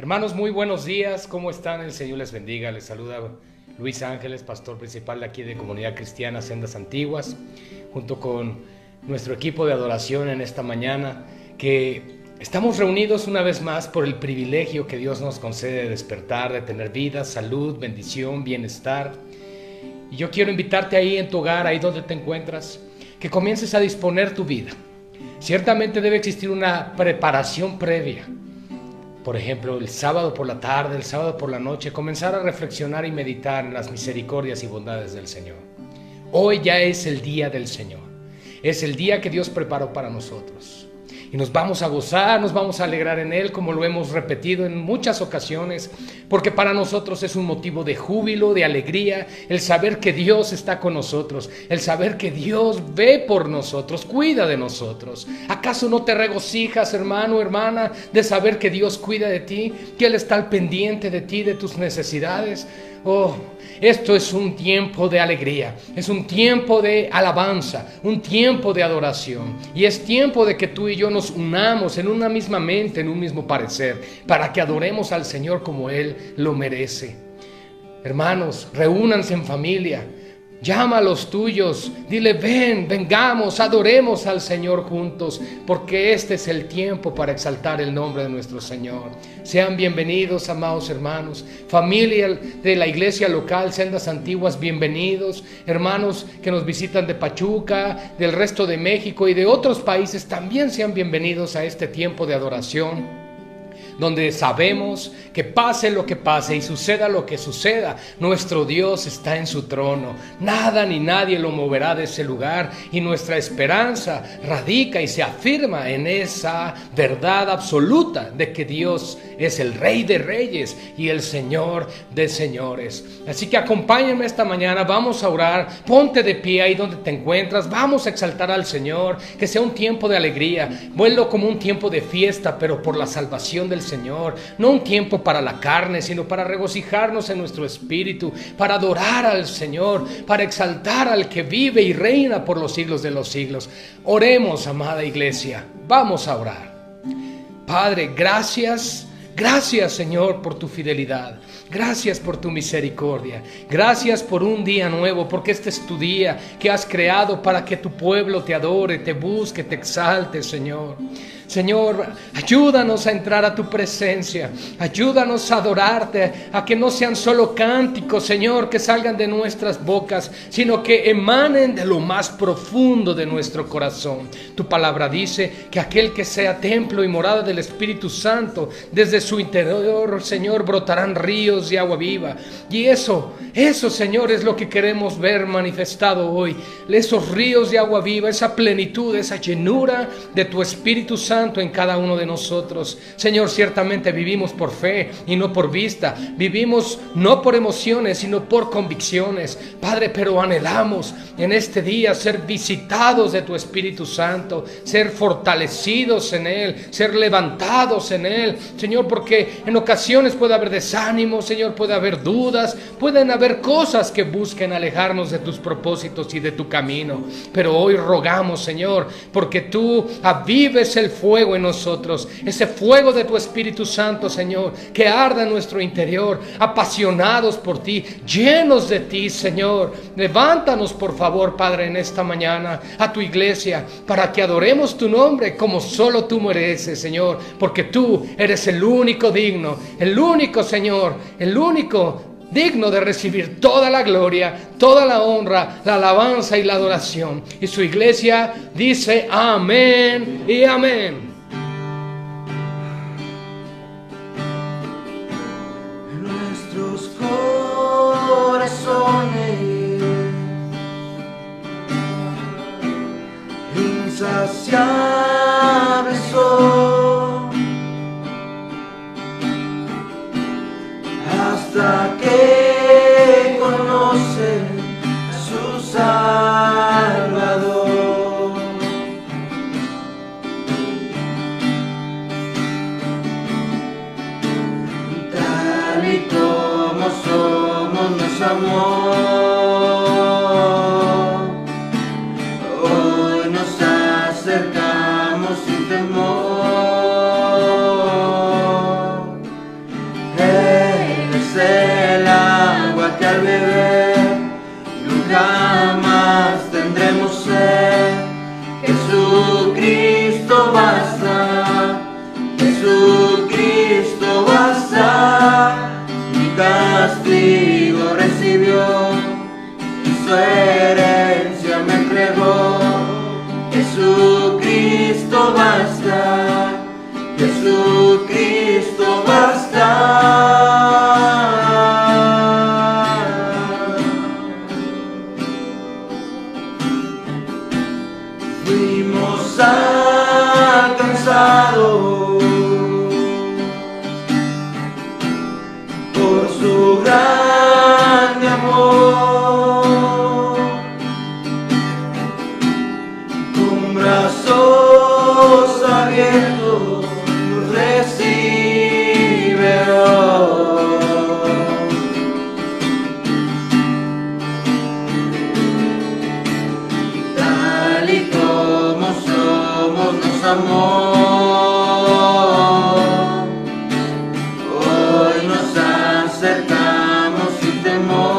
Hermanos, muy buenos días. ¿Cómo están? El Señor les bendiga. Les saluda Luis Ángeles, pastor principal de aquí de Comunidad Cristiana Sendas Antiguas, junto con nuestro equipo de adoración en esta mañana, que estamos reunidos una vez más por el privilegio que Dios nos concede de despertar, de tener vida, salud, bendición, bienestar. Y yo quiero invitarte ahí en tu hogar, ahí donde te encuentras, que comiences a disponer tu vida. Ciertamente debe existir una preparación previa. Por ejemplo, el sábado por la tarde, el sábado por la noche, comenzar a reflexionar y meditar en las misericordias y bondades del Señor. Hoy ya es el día del Señor. Es el día que Dios preparó para nosotros. Y nos vamos a gozar, nos vamos a alegrar en Él, como lo hemos repetido en muchas ocasiones, porque para nosotros es un motivo de júbilo, de alegría, el saber que Dios está con nosotros, el saber que Dios ve por nosotros, cuida de nosotros. ¿Acaso no te regocijas, hermano, hermana, de saber que Dios cuida de ti, que Él está al pendiente de ti, de tus necesidades? Oh, esto es un tiempo de alegría, es un tiempo de alabanza, un tiempo de adoración. Y es tiempo de que tú y yo nos unamos en una misma mente, en un mismo parecer, para que adoremos al Señor como Él lo merece. Hermanos, reúnanse en familia. Llama a los tuyos, dile vengamos, adoremos al Señor juntos, porque este es el tiempo para exaltar el nombre de nuestro Señor. Sean bienvenidos, amados hermanos, familia de la iglesia local Sendas Antiguas, bienvenidos, hermanos que nos visitan de Pachuca, del resto de México y de otros países, también sean bienvenidos a este tiempo de adoración, donde sabemos que pase lo que pase y suceda lo que suceda, nuestro Dios está en su trono. Nada ni nadie lo moverá de ese lugar, y nuestra esperanza radica y se afirma en esa verdad absoluta de que Dios es el Rey de Reyes y el Señor de Señores. Así que acompáñenme esta mañana, vamos a orar, ponte de pie ahí donde te encuentras, vamos a exaltar al Señor, que sea un tiempo de alegría, vuelvo como un tiempo de fiesta, pero por la salvación del Señor, no un tiempo para la carne, sino para regocijarnos en nuestro espíritu, para adorar al Señor, para exaltar al que vive y reina por los siglos de los siglos. Oremos, amada iglesia, vamos a orar. Padre, gracias Señor por tu fidelidad. Gracias por tu misericordia. Gracias por un día nuevo, porque este es tu día que has creado para que tu pueblo te adore, te busque, te exalte, Señor. Señor, ayúdanos a entrar a tu presencia, ayúdanos a adorarte, a que no sean solo cánticos, Señor, que salgan de nuestras bocas, sino que emanen de lo más profundo de nuestro corazón. Tu palabra dice que aquel que sea templo y morada del Espíritu Santo, desde su interior, Señor, brotarán ríos de agua viva. Y eso, Señor, es lo que queremos ver manifestado hoy, esos ríos de agua viva, esa plenitud, esa llenura de tu Espíritu Santo en cada uno de nosotros. Señor, ciertamente vivimos por fe y no por vista, vivimos no por emociones sino por convicciones, Padre, pero anhelamos en este día ser visitados de tu Espíritu Santo, ser fortalecidos en Él, ser levantados en Él, Señor, porque en ocasiones puede haber desánimo, Señor, puede haber dudas, pueden haber cosas que busquen alejarnos de tus propósitos y de tu camino, pero hoy rogamos, Señor, porque tú avives el fuego en nosotros, ese fuego de tu Espíritu Santo, Señor, que arda en nuestro interior, apasionados por ti, llenos de ti, Señor. Levántanos, por favor, Padre, en esta mañana a tu iglesia, para que adoremos tu nombre como solo tú mereces, Señor, porque tú eres el único digno, el único, Señor, el único digno de recibir toda la gloria, toda la honra, la alabanza y la adoración. Y su iglesia dice amén y amén. Nuestros corazones insaciables son, hasta que conocen a su Salvador. Tal y como somos nos amó, hoy nos acercamos sin temor. que al beber nunca más tendremos sed. Jesucristo basta, Jesucristo basta. Mi castigo recibió y su herencia me entregó. Jesucristo basta, Jesucristo basta. Fuimos alcanzados por su grande amor, con brazos abiertos nos recibe hoy. Tal y como somos nos amó. Hoy nos acercamos sin temor.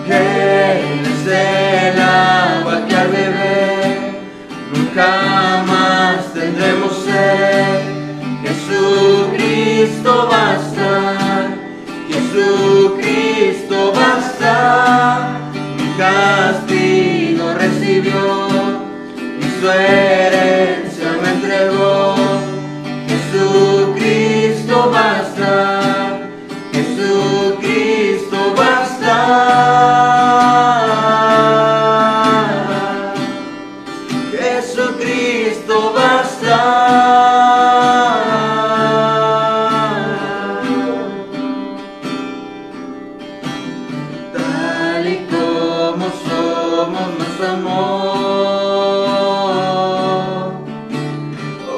Él es el agua que al beber nunca más tendremos sed. Jesucristo basta, Jesucristo basta. Mi castigo recibió y su herencia me entregó. Jesucristo basta, Jesucristo basta. Jesucristo basta. Tal y como somos nos amó.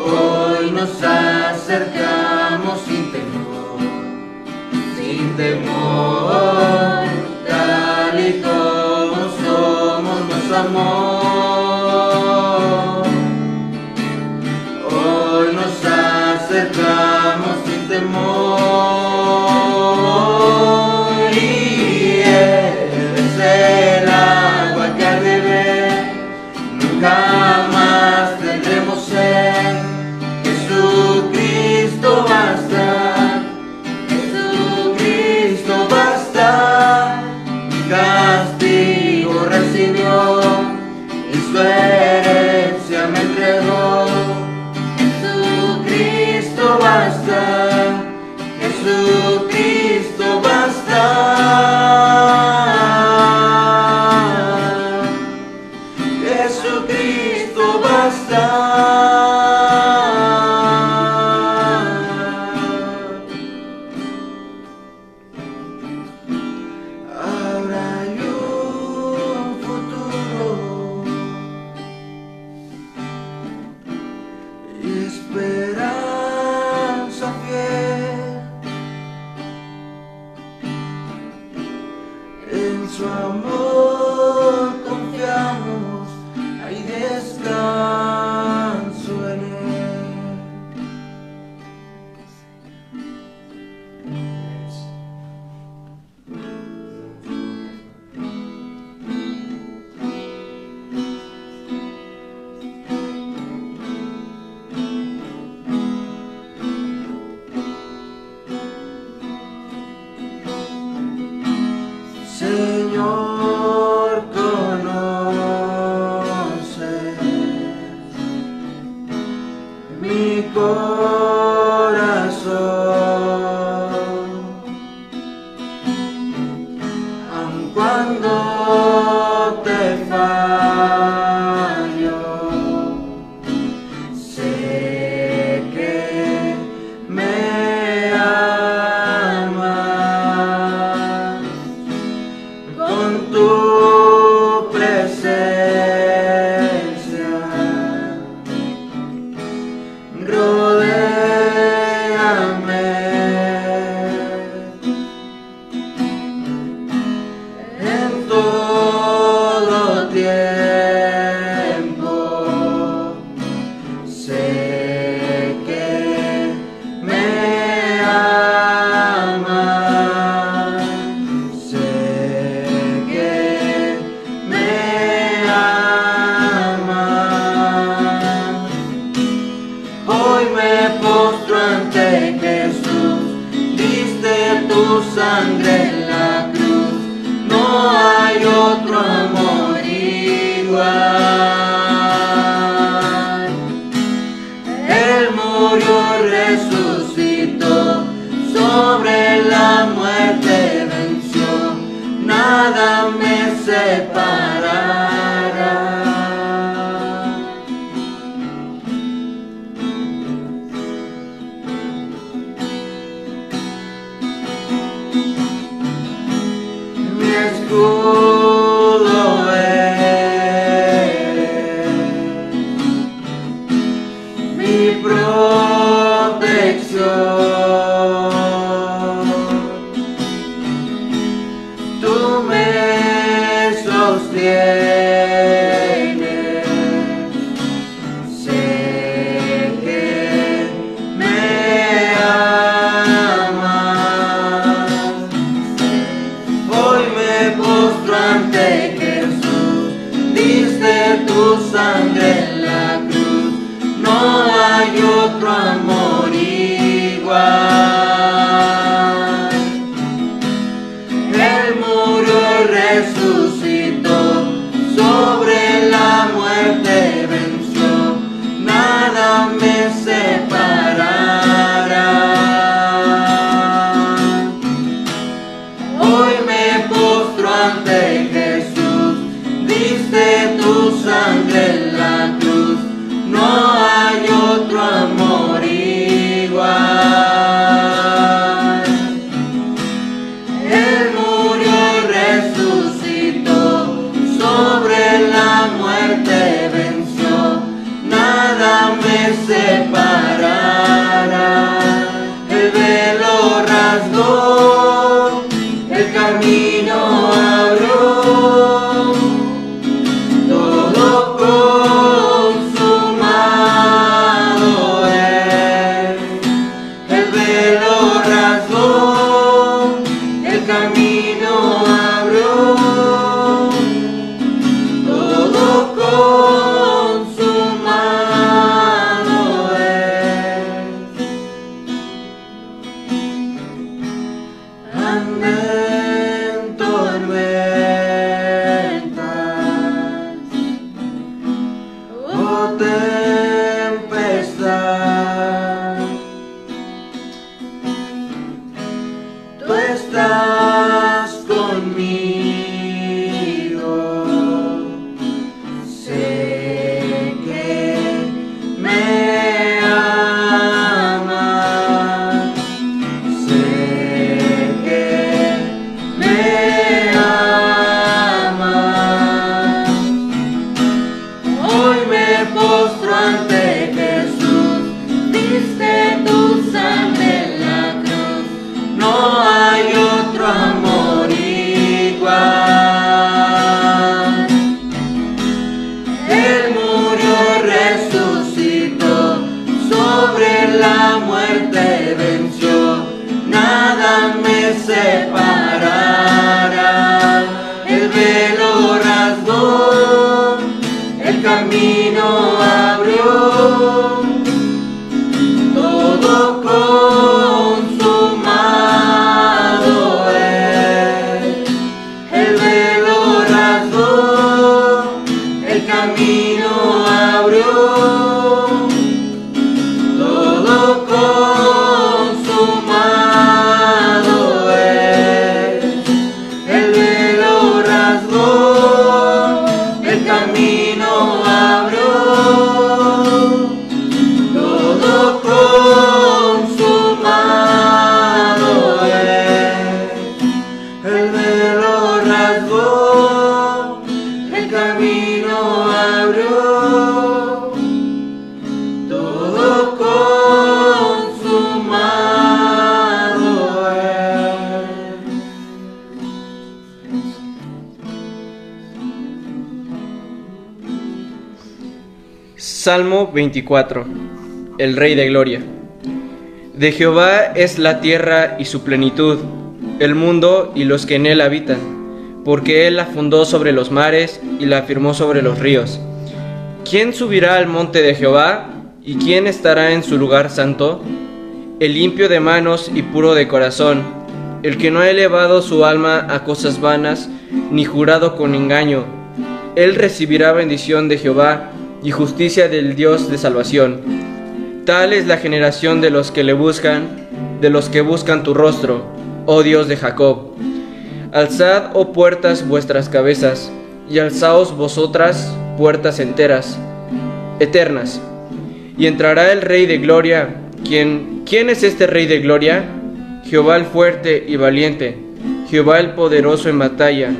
Hoy nos acercamos sin temor, sin temor. Tal y como somos nos amó. Hoy nos acercamos sin temor. Y Él es el agua que al beber nunca más tendremos sed. Jesucristo murió, resucitó, sobre la muerte venció, nada me separará. Mi escudo es, mi protección, tú me sostienes, sé que me amas. Hoy me postro ante Jesús, diste tu sangre en la cruz, no hay otro amor igual. Él murió y resucitó, sobre la muerte venció, nada me separará. Hoy me postro ante Jesús, diste tu sangre en la cruz, no hay otro amor igual. Él murió y resucitó, sobre la muerte venció, nada me separará. El velo rasgó, el camino abrió, todo consumado es. El velo rasgó, el camino abrió, todo consumado es. Andé en tormentas o tempestad, tú estás conmigo, sé que me amas, sé que me amas. Hoy me postro ante Jesús, diste tu sangre en la cruz, no hay otro amor igual. Él murió y resucitó, sobre la muerte venció, nada me separará. El velo rasgó, el camino abrió, todo consumado es. El velo rasgó, el camino abrió, todo consumado es. El velo rasgó, el camino abrió, todo consumado es. El velo rasgó, el camino abrió, todo consumado es. Salmo 24. El Rey de Gloria. De Jehová es la tierra y su plenitud, el mundo y los que en él habitan, porque él la fundó sobre los mares y la afirmó sobre los ríos. ¿Quién subirá al monte de Jehová? ¿Y quién estará en su lugar santo? El limpio de manos y puro de corazón, el que no ha elevado su alma a cosas vanas, ni jurado con engaño. Él recibirá bendición de Jehová y justicia del Dios de salvación. Tal es la generación de los que le buscan, de los que buscan tu rostro, oh Dios de Jacob. Alzad, oh puertas, vuestras cabezas, y alzaos vosotras, puertas eternas. Y entrará el Rey de Gloria. ¿Quién es este Rey de Gloria? Jehová el fuerte y valiente, Jehová el poderoso en batalla.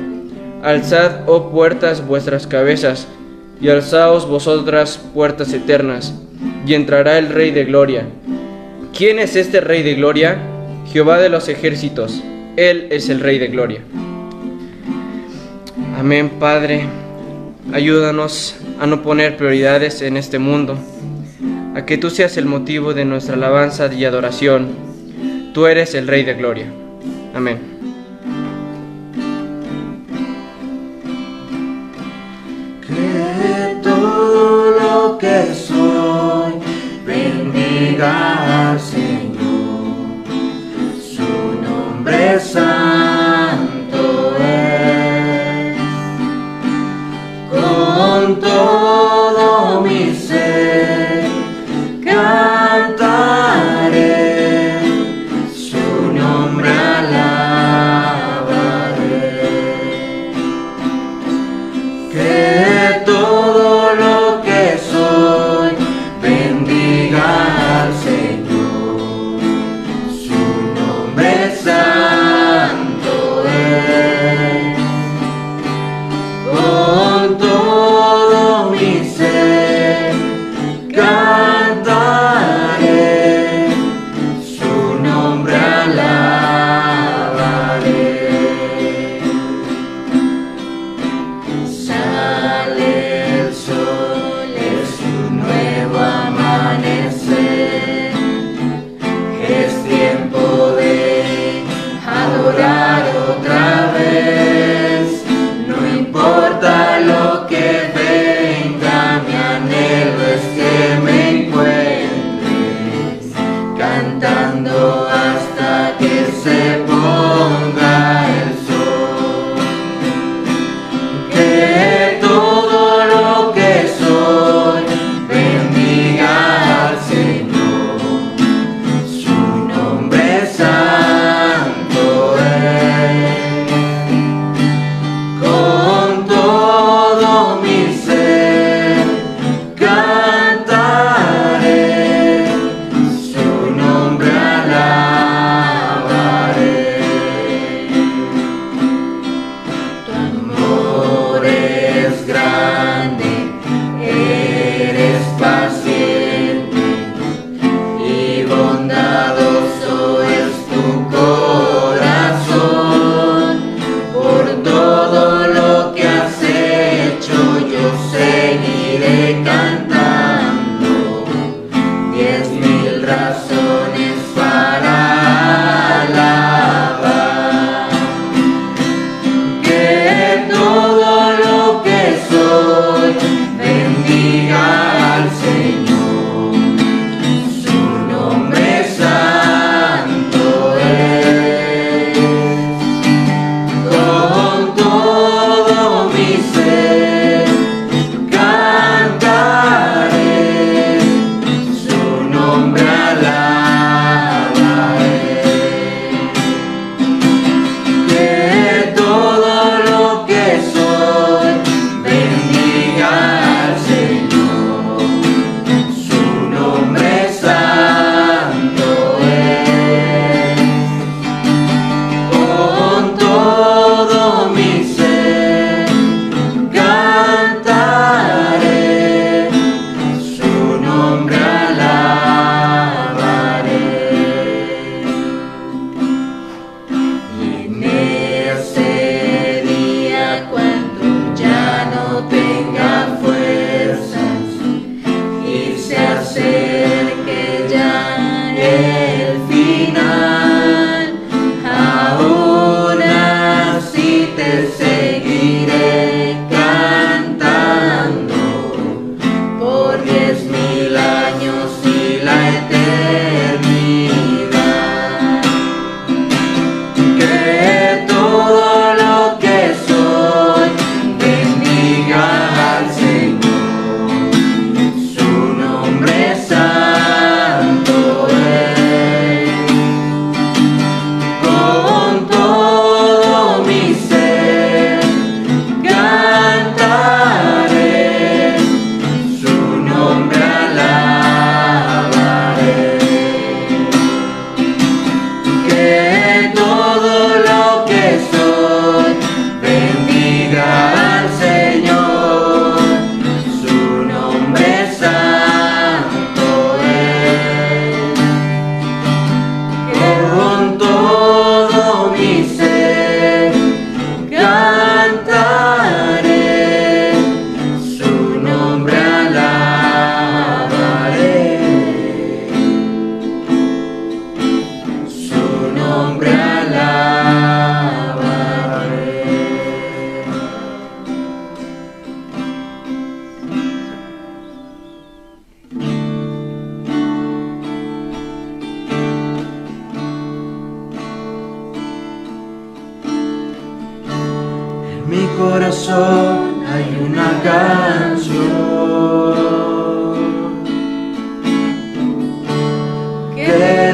Alzad, oh puertas, vuestras cabezas, y alzaos vosotras, puertas eternas, y entrará el Rey de Gloria. ¿Quién es este Rey de Gloria? Jehová de los ejércitos, Él es el Rey de Gloria. Amén, Padre. Ayúdanos a no poner prioridades en este mundo, a que tú seas el motivo de nuestra alabanza y adoración. Tú eres el Rey de Gloria. Amén. Que todo lo que soy bendiga al Señor, su nombre santo es. Con todo mi ser cantaré, su nombre alabaré. Que todo lo que soy bendiga al Señor, su nombre santo es. Con todo mi ser cantaré, su nombre alabaré. Sale el sol, es un nuevo amanecer, es tiempo de adorar otra vez. No importa lo que venga, mi anhelo es que me encuentres cantando hasta que se ponga el sol. Que todo lo que soy bendiga al Señor, su nombre santo es. Con todo mi ser cantaré, su nombre alabaré. Tu amor es grande, eres paciente y bondadoso es tu corazón. Por todo lo que has hecho yo seguiré cantando, 10,000 razones para alabar. Que todo lo que soy bendiga al Señor, su nombre santo es. Con todo mi ser cantaré, su nombre alabaré. Que todo lo que soy bendiga al Señor, su nombre santo es. Con todo mi ser cantaré, su nombre alabaré. Y en ese día, cuando ya no tenga fuerzas y se acerque ya el final, aún así te seguiré cantando por 10,000 años y la eternidad. Que todo lo que soy bendiga al Señor, su nombre santo corazón hay una canción que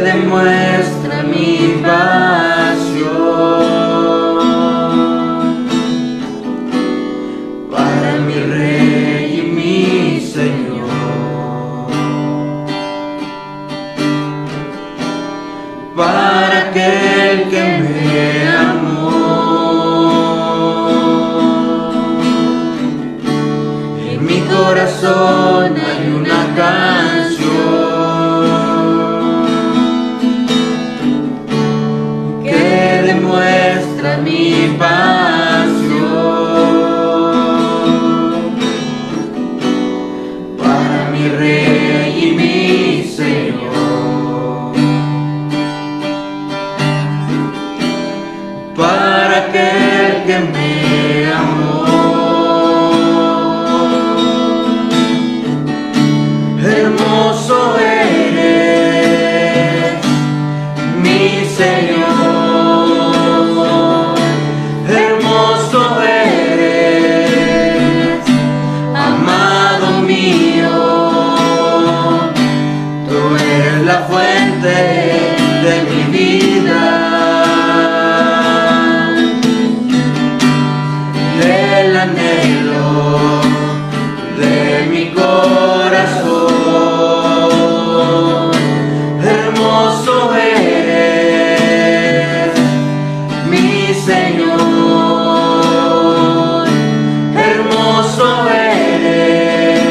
demuestra mi pasión para mi Rey y mi Señor, para aquel que me amó. En mi corazón hay una canción que demuestra mi pasión para mi Rey y mi Señor, para aquel que me amó. Hermoso eres, mi Señor, hermoso eres, amado mío, tú eres la fuente de mi vida, el anhelo de mi corazón. Hermoso eres, mi Señor, hermoso eres,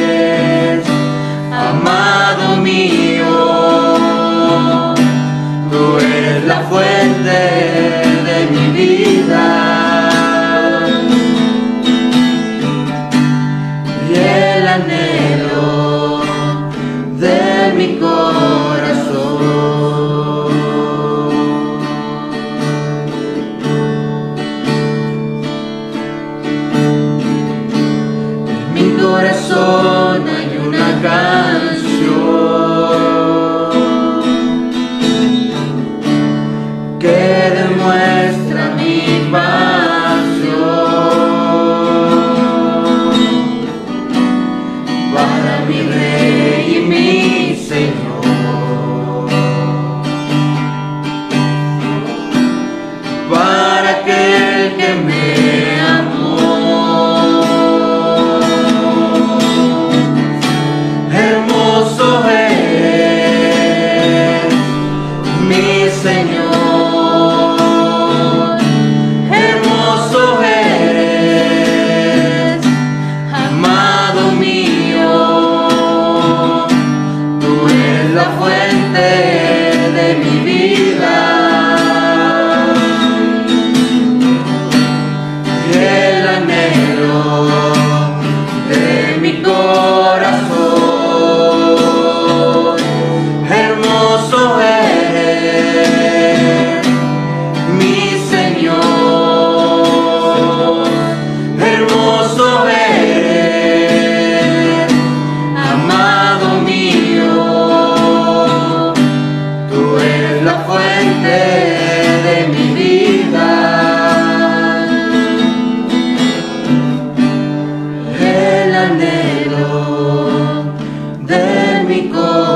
amado mío, tú eres la fuente de mi vida y el anhelo de mi corazón. En mi corazón hay una canción que demuestra mi pasión para mi Rey y mi Señor, para aquel que me amó. Hermoso eres, mi Señor, hermoso eres, amado mío, tú eres la fuente de mi vida y el anhelo de mi corazón. Hermoso eres, mi Señor, hermoso eres, amado mío, tú eres la fuente de mi vida, el anhelo de mi corazón.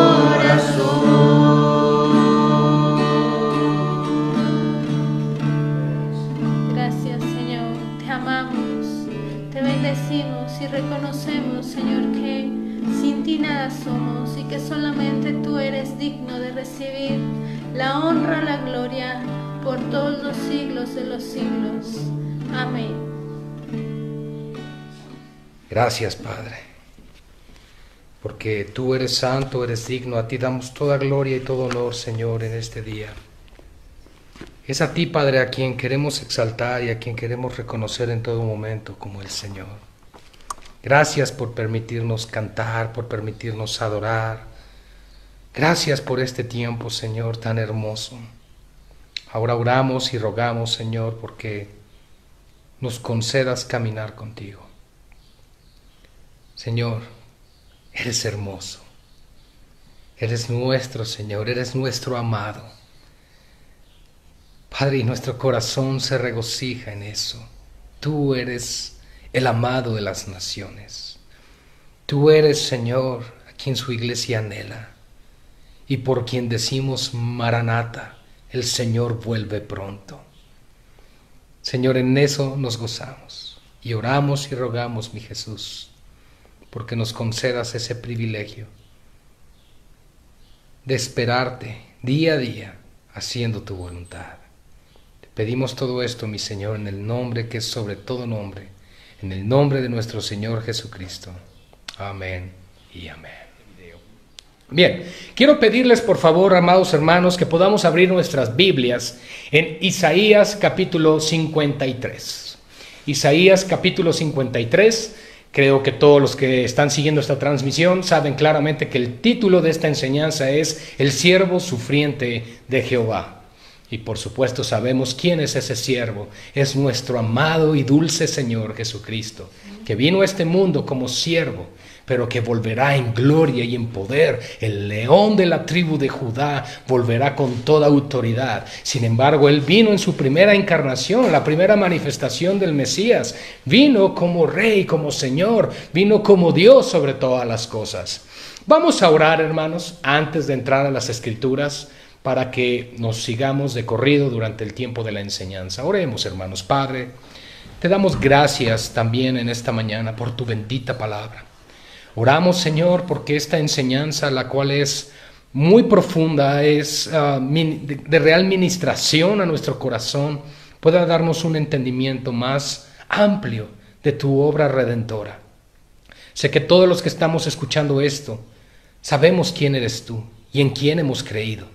Gracias, Señor, te amamos, te bendecimos y reconocemos, Señor, que sin ti nada somos y que solamente tú eres digno de recibir la honra, la gloria por todos los siglos de los siglos. Amén. Gracias, Padre, porque tú eres santo, eres digno. A ti damos toda gloria y todo honor, Señor, en este día. Es a ti, Padre, a quien queremos exaltar y a quien queremos reconocer en todo momento como el Señor. Gracias por permitirnos cantar, por permitirnos adorar. Gracias por este tiempo, Señor, tan hermoso. Ahora oramos y rogamos, Señor, porque nos concedas caminar contigo. Señor, eres hermoso. Eres nuestro Señor, eres nuestro amado. Padre, y nuestro corazón se regocija en eso. Tú eres el amado de las naciones. Tú eres, Señor, a quien su iglesia anhela, y por quien decimos, Maranata, el Señor vuelve pronto. Señor, en eso nos gozamos, y oramos y rogamos, mi Jesús, porque nos concedas ese privilegio de esperarte día a día, haciendo tu voluntad. Te pedimos todo esto, mi Señor, en el nombre que es sobre todo nombre, en el nombre de nuestro Señor Jesucristo. Amén y amén. Bien, quiero pedirles por favor, amados hermanos, que podamos abrir nuestras Biblias en Isaías capítulo 53. Isaías capítulo 53. Creo que todos los que están siguiendo esta transmisión saben claramente que el título de esta enseñanza es El siervo sufriente de Jehová. Y por supuesto sabemos quién es ese siervo. Es nuestro amado y dulce Señor Jesucristo, que vino a este mundo como siervo, pero que volverá en gloria y en poder. El león de la tribu de Judá volverá con toda autoridad. Sin embargo, él vino en su primera encarnación, la primera manifestación del Mesías. Vino como rey, como Señor, vino como Dios sobre todas las cosas. Vamos a orar, hermanos, antes de entrar a las Escrituras, para que nos sigamos de corrido durante el tiempo de la enseñanza. Oremos, hermanos. Padre, te damos gracias también en esta mañana por tu bendita palabra. Oramos, Señor, porque esta enseñanza, la cual es muy profunda, es de real ministración a nuestro corazón, pueda darnos un entendimiento más amplio de tu obra redentora. Sé que todos los que estamos escuchando esto, sabemos quién eres tú y en quién hemos creído.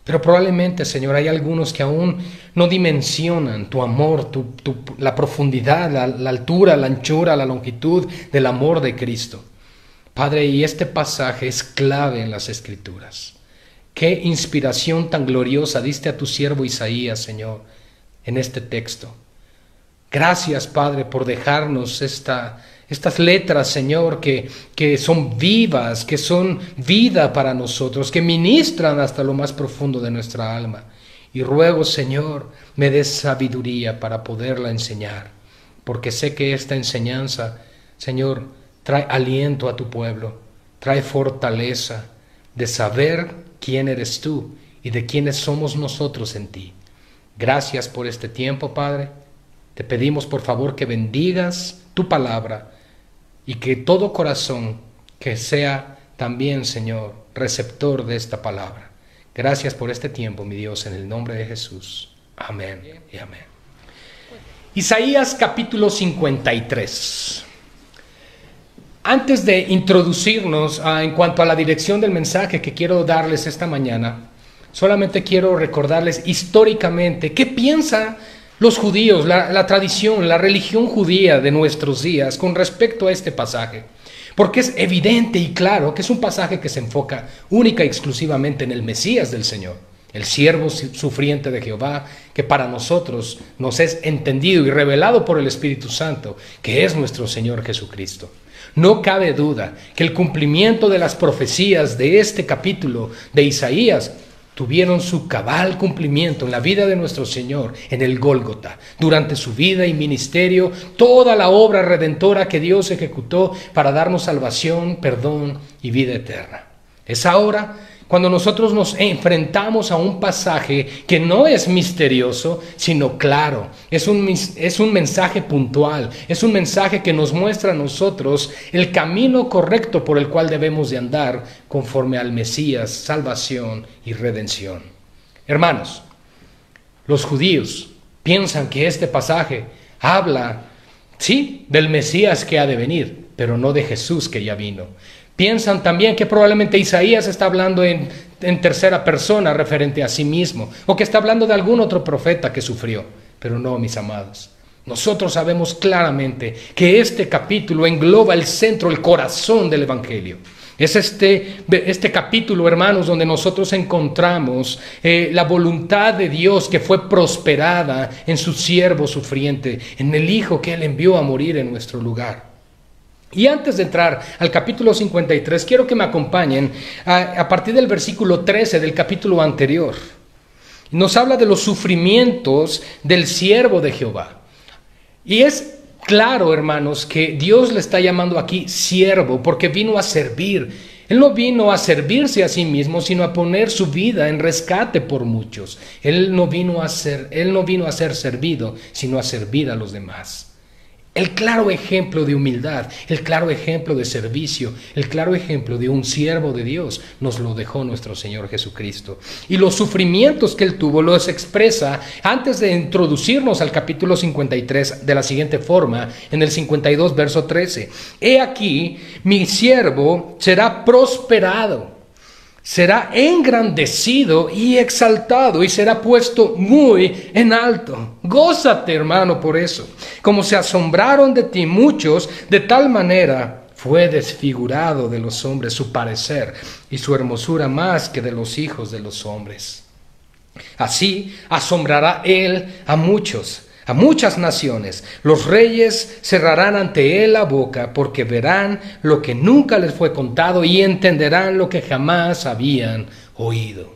Pero probablemente, Señor, hay algunos que aún no dimensionan tu amor, la profundidad, la altura, la anchura, la longitud del amor de Cristo. Padre, y este pasaje es clave en las Escrituras. Qué inspiración tan gloriosa diste a tu siervo Isaías, Señor, en este texto. Gracias, Padre, por dejarnos estas letras, Señor, que son vivas, que son vida para nosotros, que ministran hasta lo más profundo de nuestra alma. Y ruego, Señor, me des sabiduría para poderla enseñar, porque sé que esta enseñanza, Señor, trae aliento a tu pueblo, trae fortaleza de saber quién eres tú y de quiénes somos nosotros en ti. Gracias por este tiempo, Padre. Te pedimos por favor que bendigas tu palabra y que todo corazón que sea también, Señor, receptor de esta palabra. Gracias por este tiempo, mi Dios, en el nombre de Jesús. Amén y amén. Isaías capítulo 53. Antes de introducirnos en cuanto a la dirección del mensaje que quiero darles esta mañana, solamente quiero recordarles históricamente qué piensan los judíos, la tradición, la religión judía de nuestros días con respecto a este pasaje. Porque es evidente y claro que es un pasaje que se enfoca única y exclusivamente en el Mesías del Señor, el siervo sufriente de Jehová, que para nosotros nos es entendido y revelado por el Espíritu Santo, que es nuestro Señor Jesucristo. No cabe duda que el cumplimiento de las profecías de este capítulo de Isaías tuvieron su cabal cumplimiento en la vida de nuestro Señor en el Gólgota. Durante su vida y ministerio, toda la obra redentora que Dios ejecutó para darnos salvación, perdón y vida eterna. Es ahora cuando nosotros nos enfrentamos a un pasaje que no es misterioso, sino claro. Es un mensaje puntual, es un mensaje que nos muestra a nosotros el camino correcto por el cual debemos de andar conforme al Mesías, salvación y redención. Hermanos, los judíos piensan que este pasaje habla, sí, del Mesías que ha de venir, pero no de Jesús que ya vino. Piensan también que probablemente Isaías está hablando en tercera persona referente a sí mismo, o que está hablando de algún otro profeta que sufrió. Pero no, mis amados. Nosotros sabemos claramente que este capítulo engloba el centro, el corazón del Evangelio. Es este capítulo, hermanos, donde nosotros encontramos la voluntad de Dios que fue prosperada en su siervo sufriente, en el Hijo que Él envió a morir en nuestro lugar. Y antes de entrar al capítulo 53, quiero que me acompañen a partir del versículo 13 del capítulo anterior. Nos habla de los sufrimientos del siervo de Jehová. Y es claro, hermanos, que Dios le está llamando aquí siervo porque vino a servir. Él no vino a servirse a sí mismo, sino a poner su vida en rescate por muchos. Él no vino a ser servido, sino a servir a los demás. El claro ejemplo de humildad, el claro ejemplo de servicio, el claro ejemplo de un siervo de Dios nos lo dejó nuestro Señor Jesucristo. Y los sufrimientos que Él tuvo los expresa antes de introducirnos al capítulo 53 de la siguiente forma, en el 52 verso 13. He aquí, mi siervo será prosperado, será engrandecido y exaltado y será puesto muy en alto. Gózate, hermano, por eso. Como se asombraron de ti muchos, de tal manera fue desfigurado de los hombres su parecer y su hermosura más que de los hijos de los hombres. Así asombrará él a muchas naciones. Los reyes cerrarán ante él la boca, porque verán lo que nunca les fue contado y entenderán lo que jamás habían oído.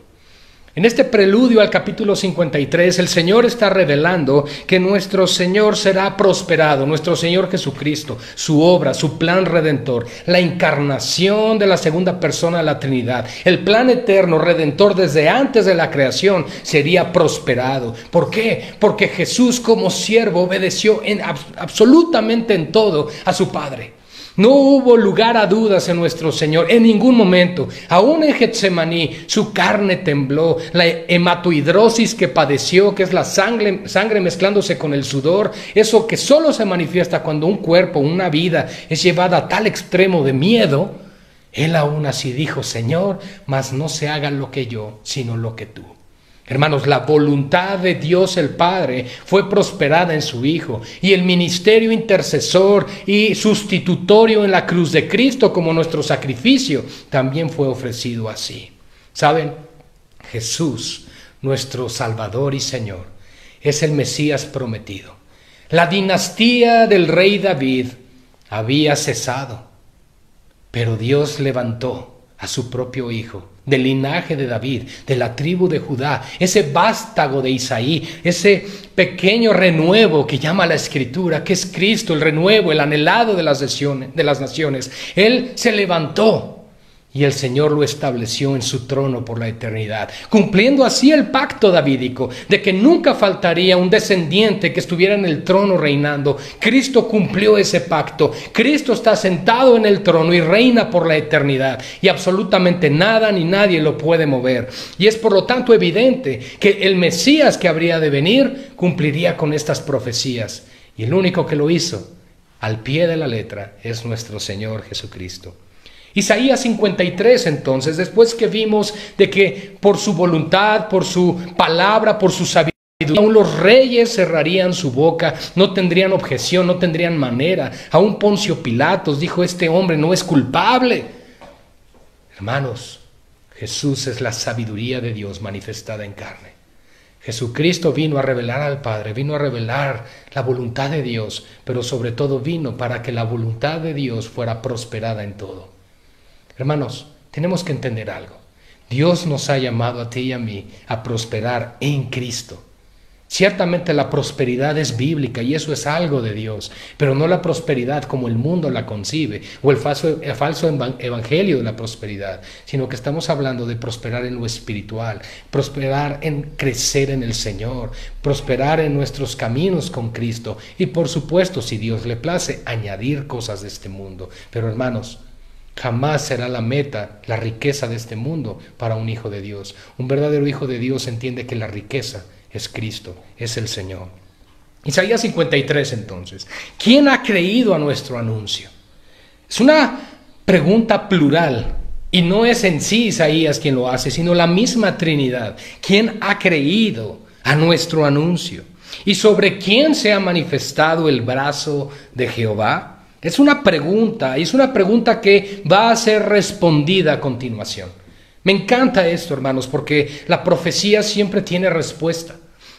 En este preludio al capítulo 53, el Señor está revelando que nuestro Señor será prosperado, nuestro Señor Jesucristo, su obra, su plan redentor, la encarnación de la segunda persona de la Trinidad, el plan eterno redentor desde antes de la creación sería prosperado. ¿Por qué? Porque Jesús como siervo obedeció absolutamente en todo a su Padre. No hubo lugar a dudas en nuestro Señor en ningún momento. Aún en Getsemaní su carne tembló. La hematohidrosis que padeció, que es la sangre mezclándose con el sudor, eso que solo se manifiesta cuando un cuerpo, una vida es llevada a tal extremo de miedo, Él aún así dijo: Señor, mas no se haga lo que yo, sino lo que tú. Hermanos, la voluntad de Dios el Padre fue prosperada en su Hijo, y el ministerio intercesor y sustitutorio en la cruz de Cristo como nuestro sacrificio también fue ofrecido así. ¿Saben? Jesús, nuestro Salvador y Señor, es el Mesías prometido. La dinastía del rey David había cesado, pero Dios levantó a su propio Hijo, del linaje de David, de la tribu de Judá, ese vástago de Isaí, ese pequeño renuevo que llama la Escritura, que es Cristo, el renuevo, el anhelado de las naciones. Él se levantó y el Señor lo estableció en su trono por la eternidad, cumpliendo así el pacto davídico de que nunca faltaría un descendiente que estuviera en el trono reinando. Cristo cumplió ese pacto. Cristo está sentado en el trono y reina por la eternidad, y absolutamente nada ni nadie lo puede mover. Y es por lo tanto evidente que el Mesías que habría de venir cumpliría con estas profecías, y el único que lo hizo al pie de la letra es nuestro Señor Jesucristo. Isaías 53, entonces, después que vimos de que por su voluntad, por su palabra, por su sabiduría, aún los reyes cerrarían su boca, no tendrían objeción, no tendrían manera. Aún Poncio Pilatos dijo: este hombre no es culpable. Hermanos, Jesús es la sabiduría de Dios manifestada en carne. Jesucristo vino a revelar al Padre, vino a revelar la voluntad de Dios, pero sobre todo vino para que la voluntad de Dios fuera prosperada en todo. Hermanos, tenemos que entender algo. Dios nos ha llamado a ti y a mí a prosperar en Cristo. Ciertamente la prosperidad es bíblica y eso es algo de Dios, pero no la prosperidad como el mundo la concibe, o el falso evangelio de la prosperidad, sino que estamos hablando de prosperar en lo espiritual, prosperar en crecer en el Señor, prosperar en nuestros caminos con Cristo, y por supuesto, si Dios le place, añadir cosas de este mundo. Pero hermanos, jamás será la meta, la riqueza de este mundo para un hijo de Dios. Un verdadero hijo de Dios entiende que la riqueza es Cristo, es el Señor. Isaías 53, entonces. ¿Quién ha creído a nuestro anuncio? Es una pregunta plural, y no es en sí Isaías quien lo hace, sino la misma Trinidad. ¿Quién ha creído a nuestro anuncio? ¿Y sobre quién se ha manifestado el brazo de Jehová? Es una pregunta, y es una pregunta que va a ser respondida a continuación. Me encanta esto, hermanos, porque la profecía siempre tiene respuesta.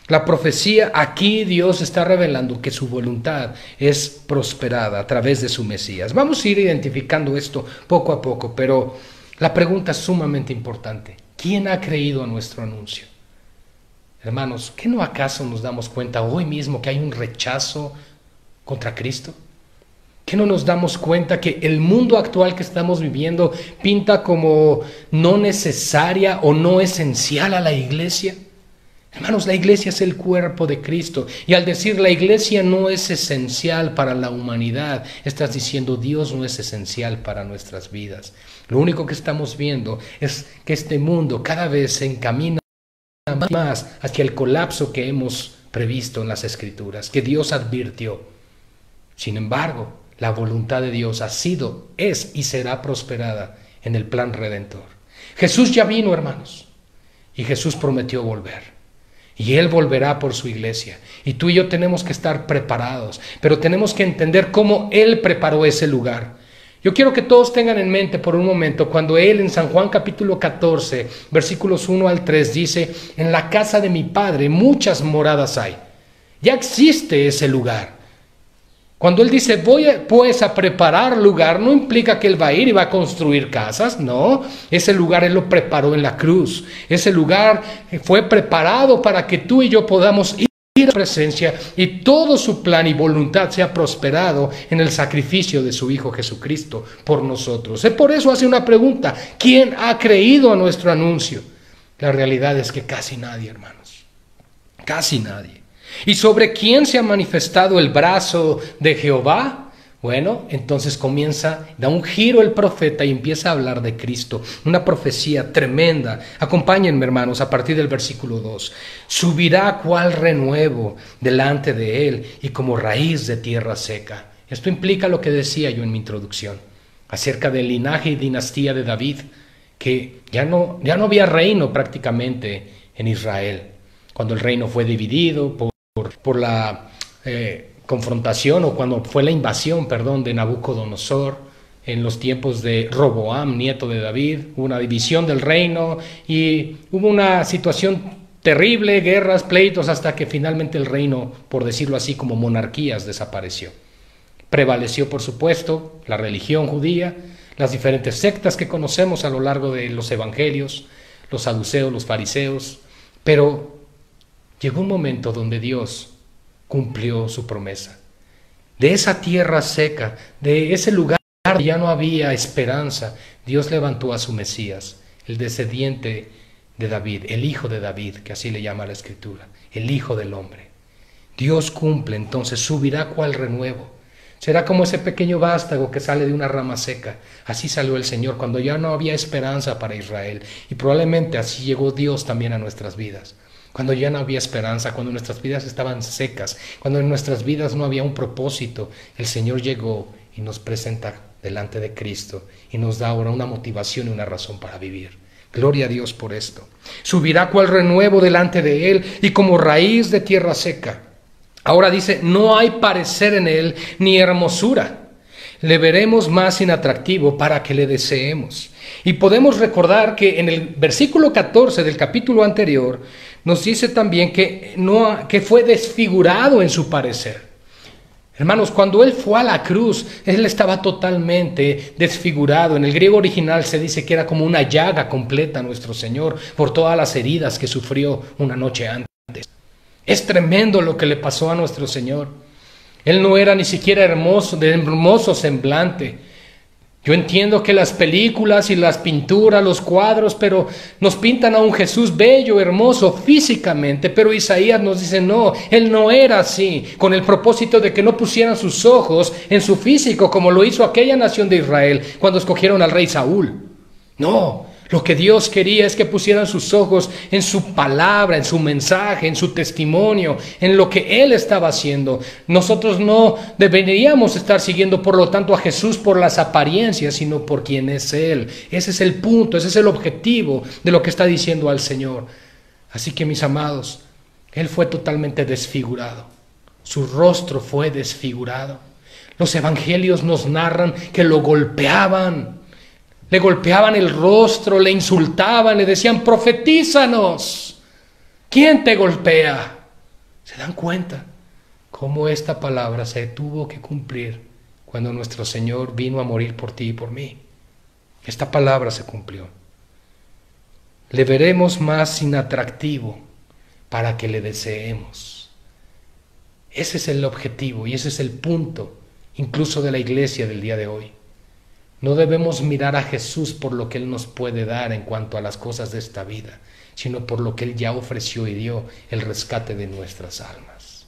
La profecía, aquí Dios está revelando que su voluntad es prosperada a través de su Mesías. Vamos a ir identificando esto poco a poco, pero la pregunta es sumamente importante. ¿Quién ha creído a nuestro anuncio? Hermanos, ¿qué no acaso nos damos cuenta hoy mismo que hay un rechazo contra Cristo? ¿Que no nos damos cuenta que el mundo actual que estamos viviendo pinta como no necesaria o no esencial a la iglesia? Hermanos, la iglesia es el cuerpo de Cristo, y al decir la iglesia no es esencial para la humanidad, estás diciendo Dios no es esencial para nuestras vidas. Lo único que estamos viendo es que este mundo cada vez se encamina más hacia el colapso que hemos previsto en las Escrituras, que Dios advirtió. Sin embargo, la voluntad de Dios ha sido, es y será prosperada en el plan redentor. Jesús ya vino, hermanos, y Jesús prometió volver. Y Él volverá por su iglesia. Y tú y yo tenemos que estar preparados, pero tenemos que entender cómo Él preparó ese lugar. Yo quiero que todos tengan en mente por un momento cuando Él en San Juan capítulo 14, versículos 1 al 3 dice: en la casa de mi Padre muchas moradas hay. Ya existe ese lugar. Cuando Él dice voy pues a preparar lugar, no implica que Él va a ir y va a construir casas, no. Ese lugar Él lo preparó en la cruz. Ese lugar fue preparado para que tú y yo podamos ir a la presencia y todo su plan y voluntad sea prosperado en el sacrificio de su Hijo Jesucristo por nosotros. Por eso hace una pregunta: ¿quién ha creído a nuestro anuncio? La realidad es que casi nadie, hermanos. Casi nadie. ¿Y sobre quién se ha manifestado el brazo de Jehová? Bueno, entonces da un giro el profeta y empieza a hablar de Cristo. Una profecía tremenda. Acompáñenme, hermanos, a partir del versículo 2. Subirá cual renuevo delante de él y como raíz de tierra seca. Esto implica lo que decía yo en mi introducción acerca del linaje y dinastía de David, que ya no había reino prácticamente en Israel. Cuando el reino fue dividido por la confrontación, o cuando fue la invasión, de Nabucodonosor, en los tiempos de Roboam, nieto de David, hubo una división del reino y hubo una situación terrible, guerras, pleitos, hasta que finalmente el reino, por decirlo así, como monarquías, desapareció. Prevaleció, por supuesto, la religión judía, las diferentes sectas que conocemos a lo largo de los evangelios, los saduceos, los fariseos, pero llegó un momento donde Dios cumplió su promesa. De esa tierra seca, de ese lugar donde ya no había esperanza, Dios levantó a su Mesías, el descendiente de David, el hijo de David, que así le llama la Escritura, el Hijo del Hombre. Dios cumple, entonces subirá cual renuevo. Será como ese pequeño vástago que sale de una rama seca. Así salió el Señor cuando ya no había esperanza para Israel. Y probablemente así llegó Dios también a nuestras vidas. Cuando ya no había esperanza, cuando nuestras vidas estaban secas, cuando en nuestras vidas no había un propósito, el Señor llegó y nos presenta delante de Cristo y nos da ahora una motivación y una razón para vivir. Gloria a Dios por esto. Subirá cual renuevo delante de él y como raíz de tierra seca. Ahora dice, no hay parecer en él ni hermosura. Le veremos más inatractivo para que le deseemos. Y podemos recordar que en el versículo 14 del capítulo anterior nos dice también que fue desfigurado en su parecer. Hermanos, cuando él fue a la cruz, él estaba totalmente desfigurado. En el griego original se dice que era como una llaga completa nuestro Señor por todas las heridas que sufrió una noche antes. Es tremendo lo que le pasó a nuestro Señor. Él no era ni siquiera de hermoso semblante. Yo entiendo que las películas y las pinturas, los cuadros, pero nos pintan a un Jesús bello, hermoso físicamente, pero Isaías nos dice no, él no era así, con el propósito de que no pusieran sus ojos en su físico como lo hizo aquella nación de Israel cuando escogieron al rey Saúl. No, lo que Dios quería es que pusieran sus ojos en su palabra, en su mensaje, en su testimonio, en lo que Él estaba haciendo. Nosotros no deberíamos estar siguiendo, por lo tanto, a Jesús por las apariencias, sino por quien es Él. Ese es el punto, ese es el objetivo de lo que está diciendo al Señor. Así que, mis amados, Él fue totalmente desfigurado. Su rostro fue desfigurado. Los evangelios nos narran que lo golpeaban. Le golpeaban el rostro, le insultaban, le decían, profetízanos. ¿Quién te golpea? ¿Se dan cuenta cómo esta palabra se tuvo que cumplir cuando nuestro Señor vino a morir por ti y por mí? Esta palabra se cumplió. Le veremos más inatractivo para que le deseemos. Ese es el objetivo y ese es el punto, incluso de la iglesia del día de hoy. No debemos mirar a Jesús por lo que Él nos puede dar en cuanto a las cosas de esta vida, sino por lo que Él ya ofreció y dio, el rescate de nuestras almas.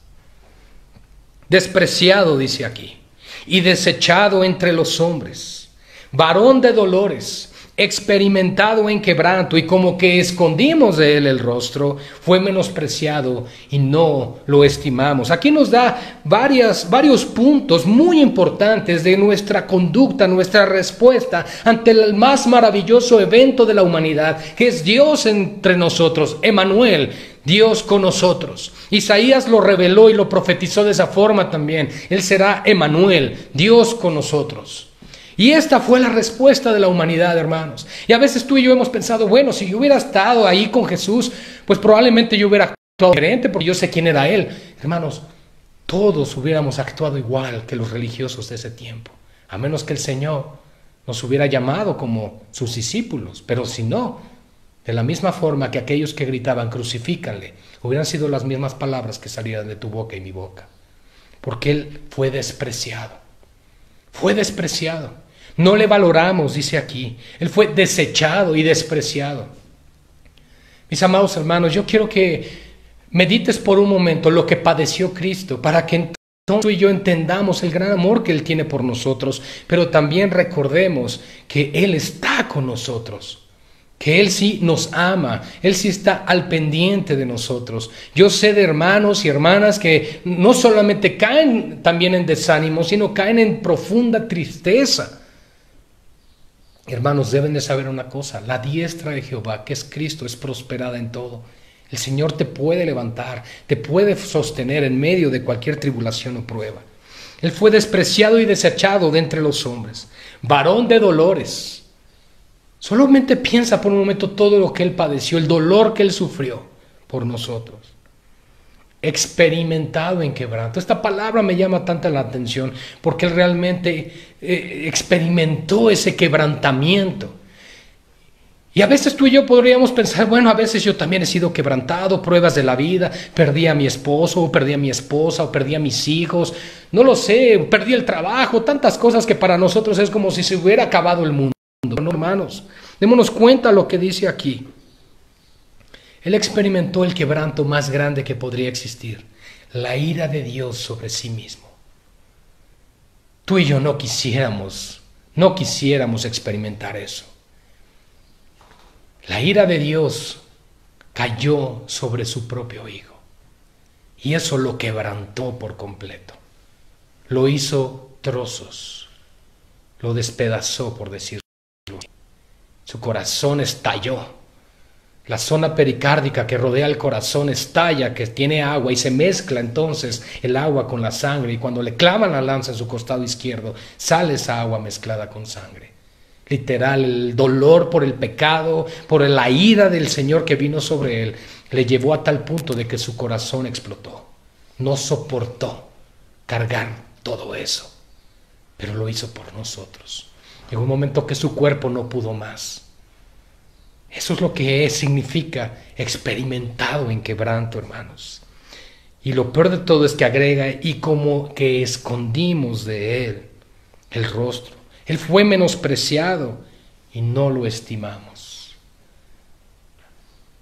Despreciado, dice aquí, y desechado entre los hombres, varón de dolores, experimentado en quebranto, y como que escondimos de Él el rostro, fue menospreciado y no lo estimamos. Aquí nos da varios puntos muy importantes de nuestra conducta, nuestra respuesta ante el más maravilloso evento de la humanidad, que es Dios entre nosotros, Emmanuel, Dios con nosotros. Isaías lo reveló y lo profetizó de esa forma también. Él será Emmanuel, Dios con nosotros. Y esta fue la respuesta de la humanidad, hermanos. Y a veces tú y yo hemos pensado, bueno, si yo hubiera estado ahí con Jesús, pues probablemente yo hubiera actuado diferente porque yo sé quién era Él. Hermanos, todos hubiéramos actuado igual que los religiosos de ese tiempo, a menos que el Señor nos hubiera llamado como sus discípulos. Pero si no, de la misma forma que aquellos que gritaban, crucifícanle, hubieran sido las mismas palabras que salieran de tu boca y mi boca. Porque Él fue despreciado. Fue despreciado. No le valoramos, dice aquí. Él fue desechado y despreciado. Mis amados hermanos, yo quiero que medites por un momento lo que padeció Cristo, para que entonces tú y yo entendamos el gran amor que Él tiene por nosotros, pero también recordemos que Él está con nosotros, que Él sí nos ama, Él sí está al pendiente de nosotros. Yo sé de hermanos y hermanas que no solamente caen también en desánimo, sino caen en profunda tristeza. Hermanos, deben de saber una cosa: la diestra de Jehová, que es Cristo, es prosperada en todo. El Señor te puede levantar, te puede sostener en medio de cualquier tribulación o prueba. Él fue despreciado y desechado de entre los hombres, varón de dolores. Solamente piensa por un momento todo lo que Él padeció, el dolor que Él sufrió por nosotros. Experimentado en quebranto. Esta palabra me llama tanta la atención porque Él realmente experimentó ese quebrantamiento. Y a veces tú y yo podríamos pensar, bueno, a veces yo también he sido quebrantado, pruebas de la vida, perdí a mi esposo, o perdí a mi esposa, o perdí a mis hijos, no lo sé, perdí el trabajo, tantas cosas que para nosotros es como si se hubiera acabado el mundo. No, hermanos, démonos cuenta lo que dice aquí. Él experimentó el quebranto más grande que podría existir, la ira de Dios sobre sí mismo. Tú y yo no quisiéramos experimentar eso. La ira de Dios cayó sobre su propio Hijo y eso lo quebrantó por completo. Lo hizo trozos, lo despedazó, por decirlo. Su corazón estalló. La zona pericárdica que rodea el corazón estalla, que tiene agua, y se mezcla entonces el agua con la sangre, y cuando le clavan la lanza en su costado izquierdo, sale esa agua mezclada con sangre. Literal, el dolor por el pecado, por la ira del Señor que vino sobre él, le llevó a tal punto de que su corazón explotó. No soportó cargar todo eso, pero lo hizo por nosotros. Llegó un momento que su cuerpo no pudo más. Eso es lo que significa experimentado en quebranto, hermanos. Y lo peor de todo es que agrega, y como que escondimos de Él el rostro. Él fue menospreciado y no lo estimamos.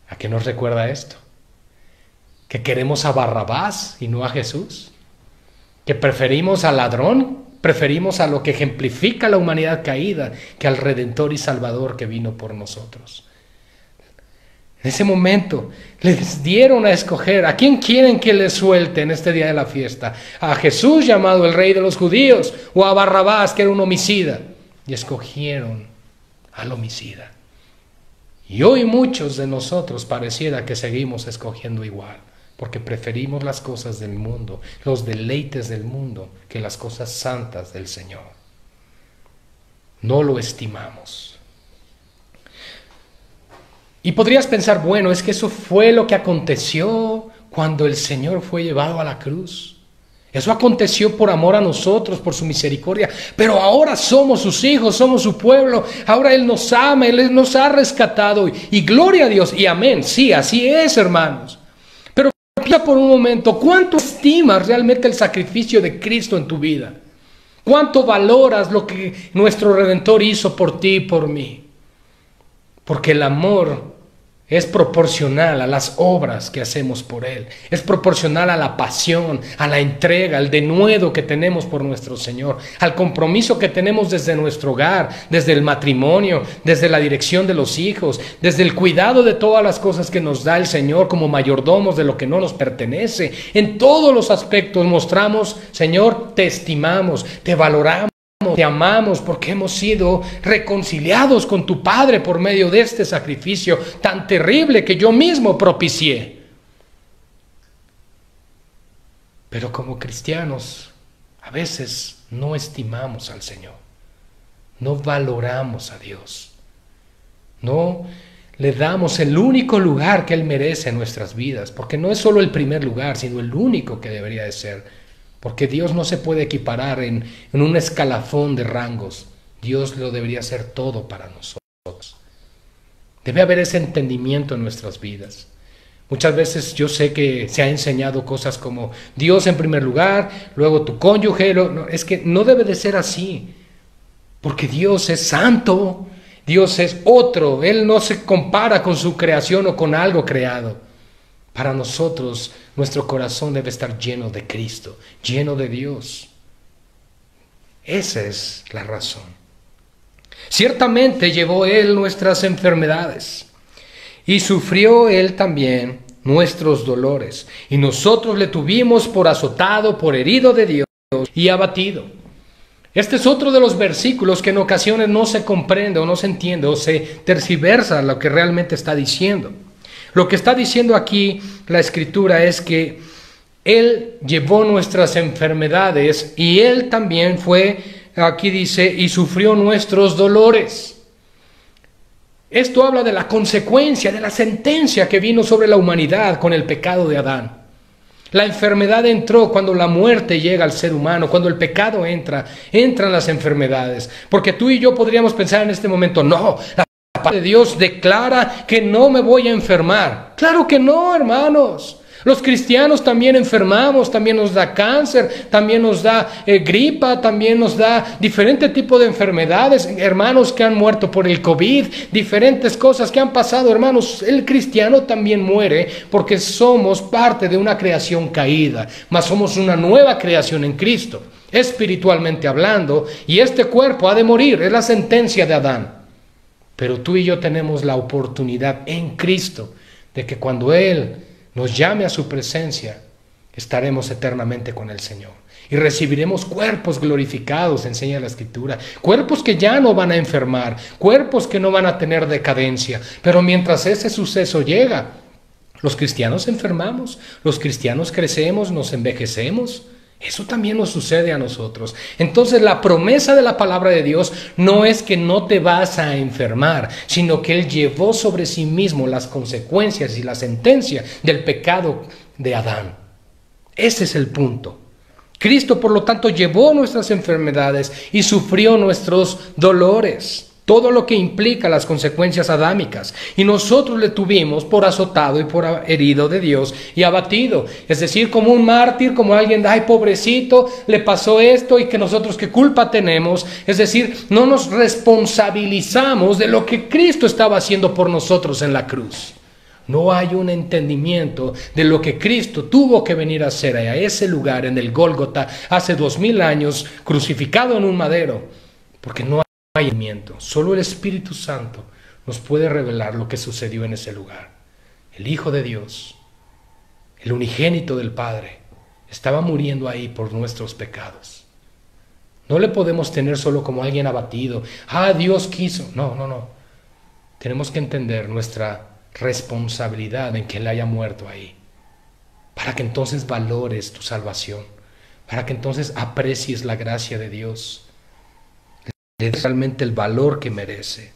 ¿A qué nos recuerda esto? ¿Que queremos a Barrabás y no a Jesús? ¿Que preferimos al ladrón? Preferimos a lo que ejemplifica la humanidad caída que al Redentor y Salvador que vino por nosotros. En ese momento les dieron a escoger a quién quieren que les suelte en este día de la fiesta: a Jesús, llamado el Rey de los Judíos, o a Barrabás, que era un homicida. Y escogieron al homicida. Y hoy muchos de nosotros pareciera que seguimos escogiendo igual, porque preferimos las cosas del mundo, los deleites del mundo, que las cosas santas del Señor. No lo estimamos. Y podrías pensar, bueno, es que eso fue lo que aconteció cuando el Señor fue llevado a la cruz. Eso aconteció por amor a nosotros, por su misericordia. Pero ahora somos sus hijos, somos su pueblo. Ahora Él nos ama, Él nos ha rescatado. Y gloria a Dios, y amén. Sí, así es, hermanos. Pero Piensa por un momento, ¿cuánto estimas realmente el sacrificio de Cristo en tu vida? ¿Cuánto valoras lo que nuestro Redentor hizo por ti y por mí? Porque el amor es proporcional a las obras que hacemos por Él. Es proporcional a la pasión, a la entrega, al denuedo que tenemos por nuestro Señor, al compromiso que tenemos desde nuestro hogar, desde el matrimonio, desde la dirección de los hijos, desde el cuidado de todas las cosas que nos da el Señor como mayordomos de lo que no nos pertenece. En todos los aspectos mostramos, Señor, te estimamos, te valoramos. Te amamos porque hemos sido reconciliados con tu Padre por medio de este sacrificio tan terrible que yo mismo propicié. Pero como cristianos, a veces no estimamos al Señor, no valoramos a Dios, no le damos el único lugar que Él merece en nuestras vidas, porque no es solo el primer lugar, sino el único que debería de ser. Porque Dios no se puede equiparar en un escalafón de rangos. Dios lo debería ser todo para nosotros. Debe haber ese entendimiento en nuestras vidas. Muchas veces yo sé que se ha enseñado cosas como Dios en primer lugar, luego tu cónyuge. No, es que no debe de ser así. Porque Dios es santo, Dios es otro. Él no se compara con su creación o con algo creado. Para nosotros, nuestro corazón debe estar lleno de Cristo, lleno de Dios. Esa es la razón. Ciertamente llevó Él nuestras enfermedades y sufrió Él también nuestros dolores. Y nosotros le tuvimos por azotado, por herido de Dios y abatido. Este es otro de los versículos que en ocasiones no se comprende o no se entiende o se tergiversa lo que realmente está diciendo. Lo que está diciendo aquí la Escritura es que Él llevó nuestras enfermedades y Él también fue, aquí dice, y sufrió nuestros dolores. Esto habla de la consecuencia, de la sentencia que vino sobre la humanidad con el pecado de Adán. La enfermedad entró cuando la muerte llega al ser humano, cuando el pecado entran las enfermedades. Porque tú y yo podríamos pensar en este momento, no, la palabra de Dios declara que no me voy a enfermar. Claro que no, hermanos. Los cristianos también enfermamos, también nos da cáncer, también nos da gripa, también nos da diferente tipo de enfermedades, hermanos que han muerto por el COVID, diferentes cosas que han pasado, hermanos. El cristiano también muere porque somos parte de una creación caída, mas somos una nueva creación en Cristo, espiritualmente hablando, y este cuerpo ha de morir, es la sentencia de Adán. Pero tú y yo tenemos la oportunidad en Cristo de que cuando Él nos llame a su presencia, estaremos eternamente con el Señor. Y recibiremos cuerpos glorificados, enseña la Escritura. Cuerpos que ya no van a enfermar, cuerpos que no van a tener decadencia. Pero mientras ese suceso llega, los cristianos enfermamos, los cristianos crecemos, nos envejecemos. Eso también nos sucede a nosotros. Entonces la promesa de la palabra de Dios no es que no te vas a enfermar, sino que Él llevó sobre sí mismo las consecuencias y la sentencia del pecado de Adán. Ese es el punto. Cristo, por lo tanto, llevó nuestras enfermedades y sufrió nuestros dolores. Todo lo que implica las consecuencias adámicas. Y nosotros le tuvimos por azotado y por herido de Dios y abatido. Es decir, como un mártir, como alguien, ay, pobrecito, le pasó esto y que nosotros qué culpa tenemos. Es decir, no nos responsabilizamos de lo que Cristo estaba haciendo por nosotros en la cruz. No hay un entendimiento de lo que Cristo tuvo que venir a hacer a ese lugar en el Gólgota hace 2000 años, crucificado en un madero. Porque no hay entendimiento. Solo el Espíritu Santo nos puede revelar lo que sucedió en ese lugar. El Hijo de Dios, el unigénito del Padre, estaba muriendo ahí por nuestros pecados. No le podemos tener solo como alguien abatido. Ah, Dios quiso. No, no, no. Tenemos que entender nuestra responsabilidad en que Él haya muerto ahí, para que entonces valores tu salvación, para que entonces aprecies la gracia de Dios, le des realmente el valor que merece.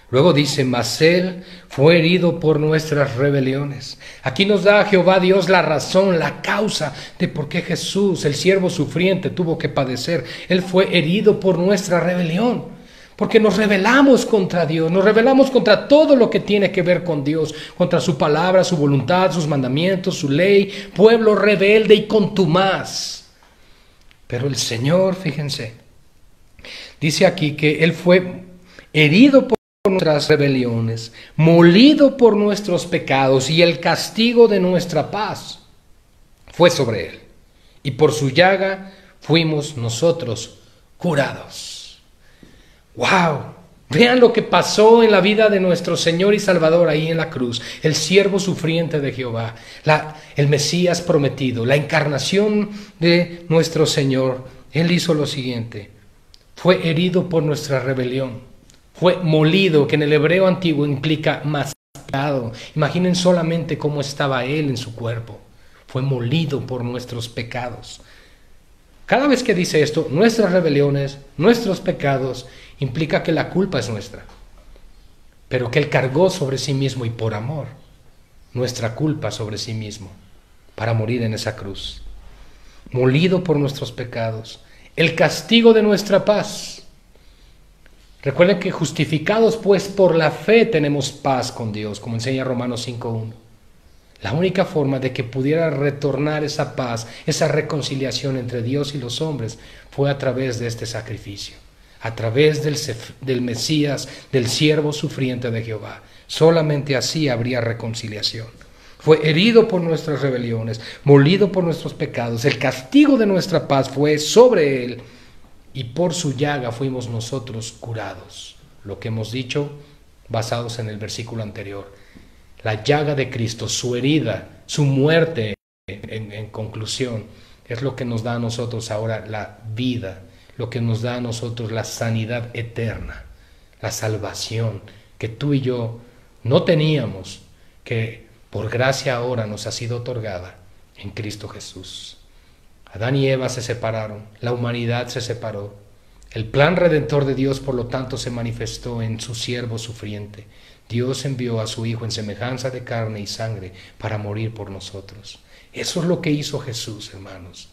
Luego dice, mas Él fue herido por nuestras rebeliones. Aquí nos da Jehová Dios la razón, la causa de por qué Jesús, el siervo sufriente, tuvo que padecer. Él fue herido por nuestra rebelión. Porque nos rebelamos contra Dios, nos rebelamos contra todo lo que tiene que ver con Dios, contra su palabra, su voluntad, sus mandamientos, su ley, pueblo rebelde y contumaz. Pero el Señor, fíjense, dice aquí que Él fue herido por nuestras rebeliones, molido por nuestros pecados, y el castigo de nuestra paz fue sobre Él. Y por su llaga fuimos nosotros curados. ¡Wow! Vean lo que pasó en la vida de nuestro Señor y Salvador ahí en la cruz. El siervo sufriente de Jehová, el Mesías prometido, la encarnación de nuestro Señor. Él hizo lo siguiente: fue herido por nuestra rebelión, fue molido, que en el hebreo antiguo implica masticado. Imaginen solamente cómo estaba Él en su cuerpo. Fue molido por nuestros pecados. Cada vez que dice esto, nuestras rebeliones, nuestros pecados, implica que la culpa es nuestra, pero que Él cargó sobre sí mismo y por amor nuestra culpa sobre sí mismo para morir en esa cruz. Molido por nuestros pecados, el castigo de nuestra paz. Recuerden que justificados pues por la fe tenemos paz con Dios, como enseña Romanos 5:1. La única forma de que pudiera retornar esa paz, esa reconciliación entre Dios y los hombres, fue a través de este sacrificio, a través del Mesías, del siervo sufriente de Jehová. Solamente así habría reconciliación. Fue herido por nuestras rebeliones, molido por nuestros pecados. El castigo de nuestra paz fue sobre Él, y por su llaga fuimos nosotros curados. Lo que hemos dicho, basados en el versículo anterior. La llaga de Cristo, su herida, su muerte, en conclusión, es lo que nos da a nosotros ahora la vida, lo que nos da a nosotros la sanidad eterna, la salvación que tú y yo no teníamos, que por gracia ahora nos ha sido otorgada en Cristo Jesús. Adán y Eva se separaron, la humanidad se separó. El plan redentor de Dios, por lo tanto, se manifestó en su siervo sufriente. Dios envió a su Hijo en semejanza de carne y sangre para morir por nosotros. Eso es lo que hizo Jesús, hermanos.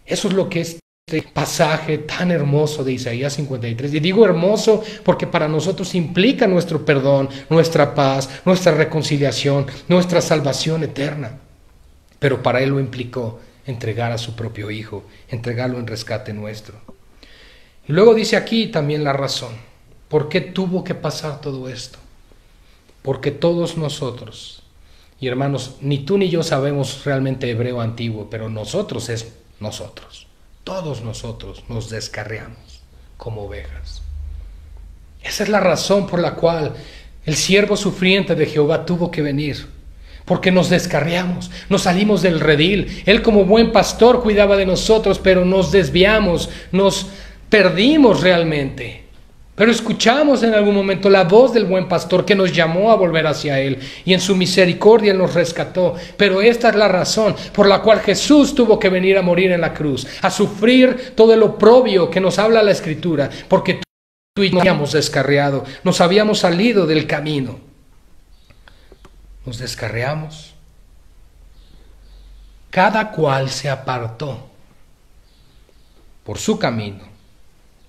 Eso es lo que este pasaje tan hermoso de Isaías 53, y digo hermoso porque para nosotros implica nuestro perdón, nuestra paz, nuestra reconciliación, nuestra salvación eterna. Pero para Él lo implicó entregar a su propio Hijo, entregarlo en rescate nuestro. Y luego dice aquí también la razón. ¿Por qué tuvo que pasar todo esto? Porque todos nosotros, y hermanos, ni tú ni yo sabemos realmente hebreo antiguo, pero nosotros es nosotros. Todos nosotros nos descarriamos como ovejas. Esa es la razón por la cual el siervo sufriente de Jehová tuvo que venir. Porque nos descarriamos, nos salimos del redil. Él como buen pastor cuidaba de nosotros, pero nos desviamos, nos perdimos realmente. Pero escuchamos en algún momento la voz del buen pastor que nos llamó a volver hacia Él, y en su misericordia Él nos rescató. Pero esta es la razón por la cual Jesús tuvo que venir a morir en la cruz, a sufrir todo el oprobio que nos habla la Escritura, porque tú y yo nos habíamos descarriado, nos habíamos salido del camino. Nos descarriamos. Cada cual se apartó por su camino.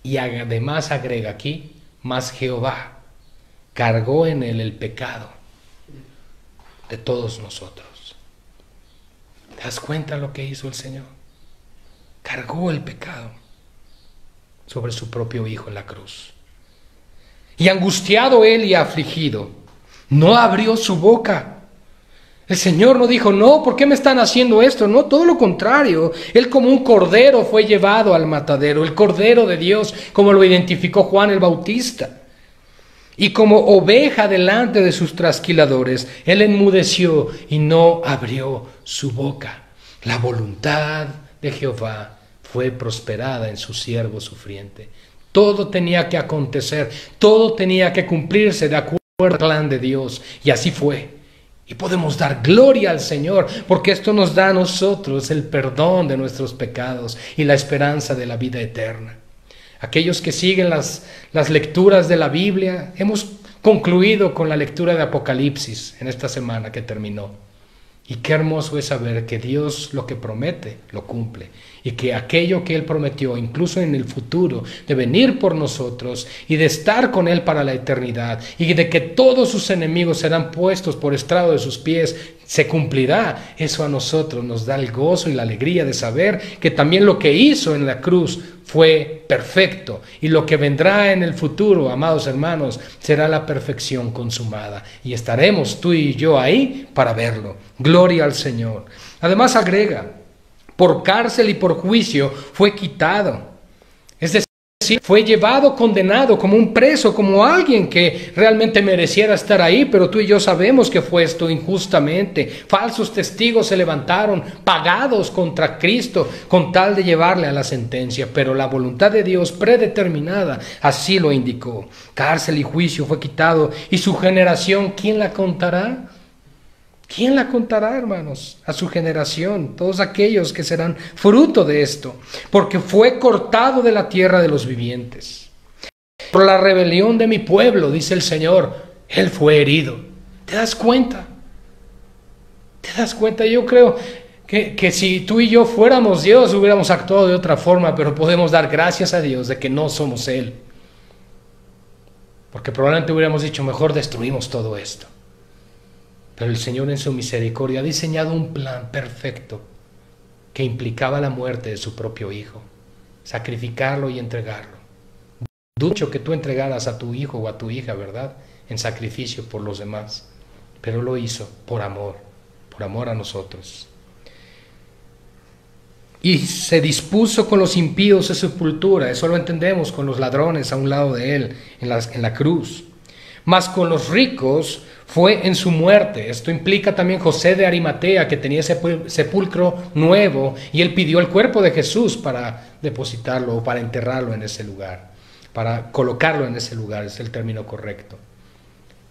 Y además agrega aquí, mas Jehová cargó en Él el pecado de todos nosotros. ¿Te das cuenta lo que hizo el Señor? Cargó el pecado sobre su propio Hijo en la cruz. Y angustiado Él y afligido, no abrió su boca. El Señor no dijo, no, ¿por qué me están haciendo esto? No, todo lo contrario. Él como un cordero fue llevado al matadero, el cordero de Dios, como lo identificó Juan el Bautista. Y como oveja delante de sus trasquiladores, Él enmudeció y no abrió su boca. La voluntad de Jehová fue prosperada en su siervo sufriente. Todo tenía que acontecer, todo tenía que cumplirse de acuerdo al plan de Dios. Y así fue. Y podemos dar gloria al Señor, porque esto nos da a nosotros el perdón de nuestros pecados y la esperanza de la vida eterna. Aquellos que siguen las lecturas de la Biblia, hemos concluido con la lectura de Apocalipsis en esta semana que terminó. Y qué hermoso es saber que Dios lo que promete, lo cumple. Y que aquello que Él prometió, incluso en el futuro, de venir por nosotros y de estar con Él para la eternidad, y de que todos sus enemigos serán puestos por estrado de sus pies, se cumplirá. Eso a nosotros nos da el gozo y la alegría de saber que también lo que hizo en la cruz fue perfecto, y lo que vendrá en el futuro, amados hermanos, será la perfección consumada, y estaremos tú y yo ahí para verlo. Gloria al Señor. Además agrega, por cárcel y por juicio fue quitado. Es decir, fue llevado condenado como un preso, como alguien que realmente mereciera estar ahí, pero tú y yo sabemos que fue esto injustamente. Falsos testigos se levantaron, pagados contra Cristo, con tal de llevarle a la sentencia, pero la voluntad de Dios predeterminada así lo indicó. Cárcel y juicio fue quitado, y su generación, ¿quién la contará? ¿Quién la contará, hermanos? A su generación, todos aquellos que serán fruto de esto, porque fue cortado de la tierra de los vivientes. Por la rebelión de mi pueblo, dice el Señor, Él fue herido. ¿Te das cuenta? ¿Te das cuenta? Yo creo que si tú y yo fuéramos Dios, hubiéramos actuado de otra forma, pero podemos dar gracias a Dios de que no somos Él. Porque probablemente hubiéramos dicho, mejor destruimos todo esto. Pero el Señor en su misericordia ha diseñado un plan perfecto que implicaba la muerte de su propio Hijo, sacrificarlo y entregarlo. Dudo que tú entregaras a tu hijo o a tu hija, ¿verdad?, en sacrificio por los demás, pero lo hizo por amor a nosotros. Y se dispuso con los impíos de sepultura, eso lo entendemos, con los ladrones a un lado de Él, en la cruz. Mas con los ricos fue en su muerte. Esto implica también José de Arimatea, que tenía sepulcro nuevo, y él pidió el cuerpo de Jesús para depositarlo o para enterrarlo en ese lugar, para colocarlo en ese lugar, es el término correcto.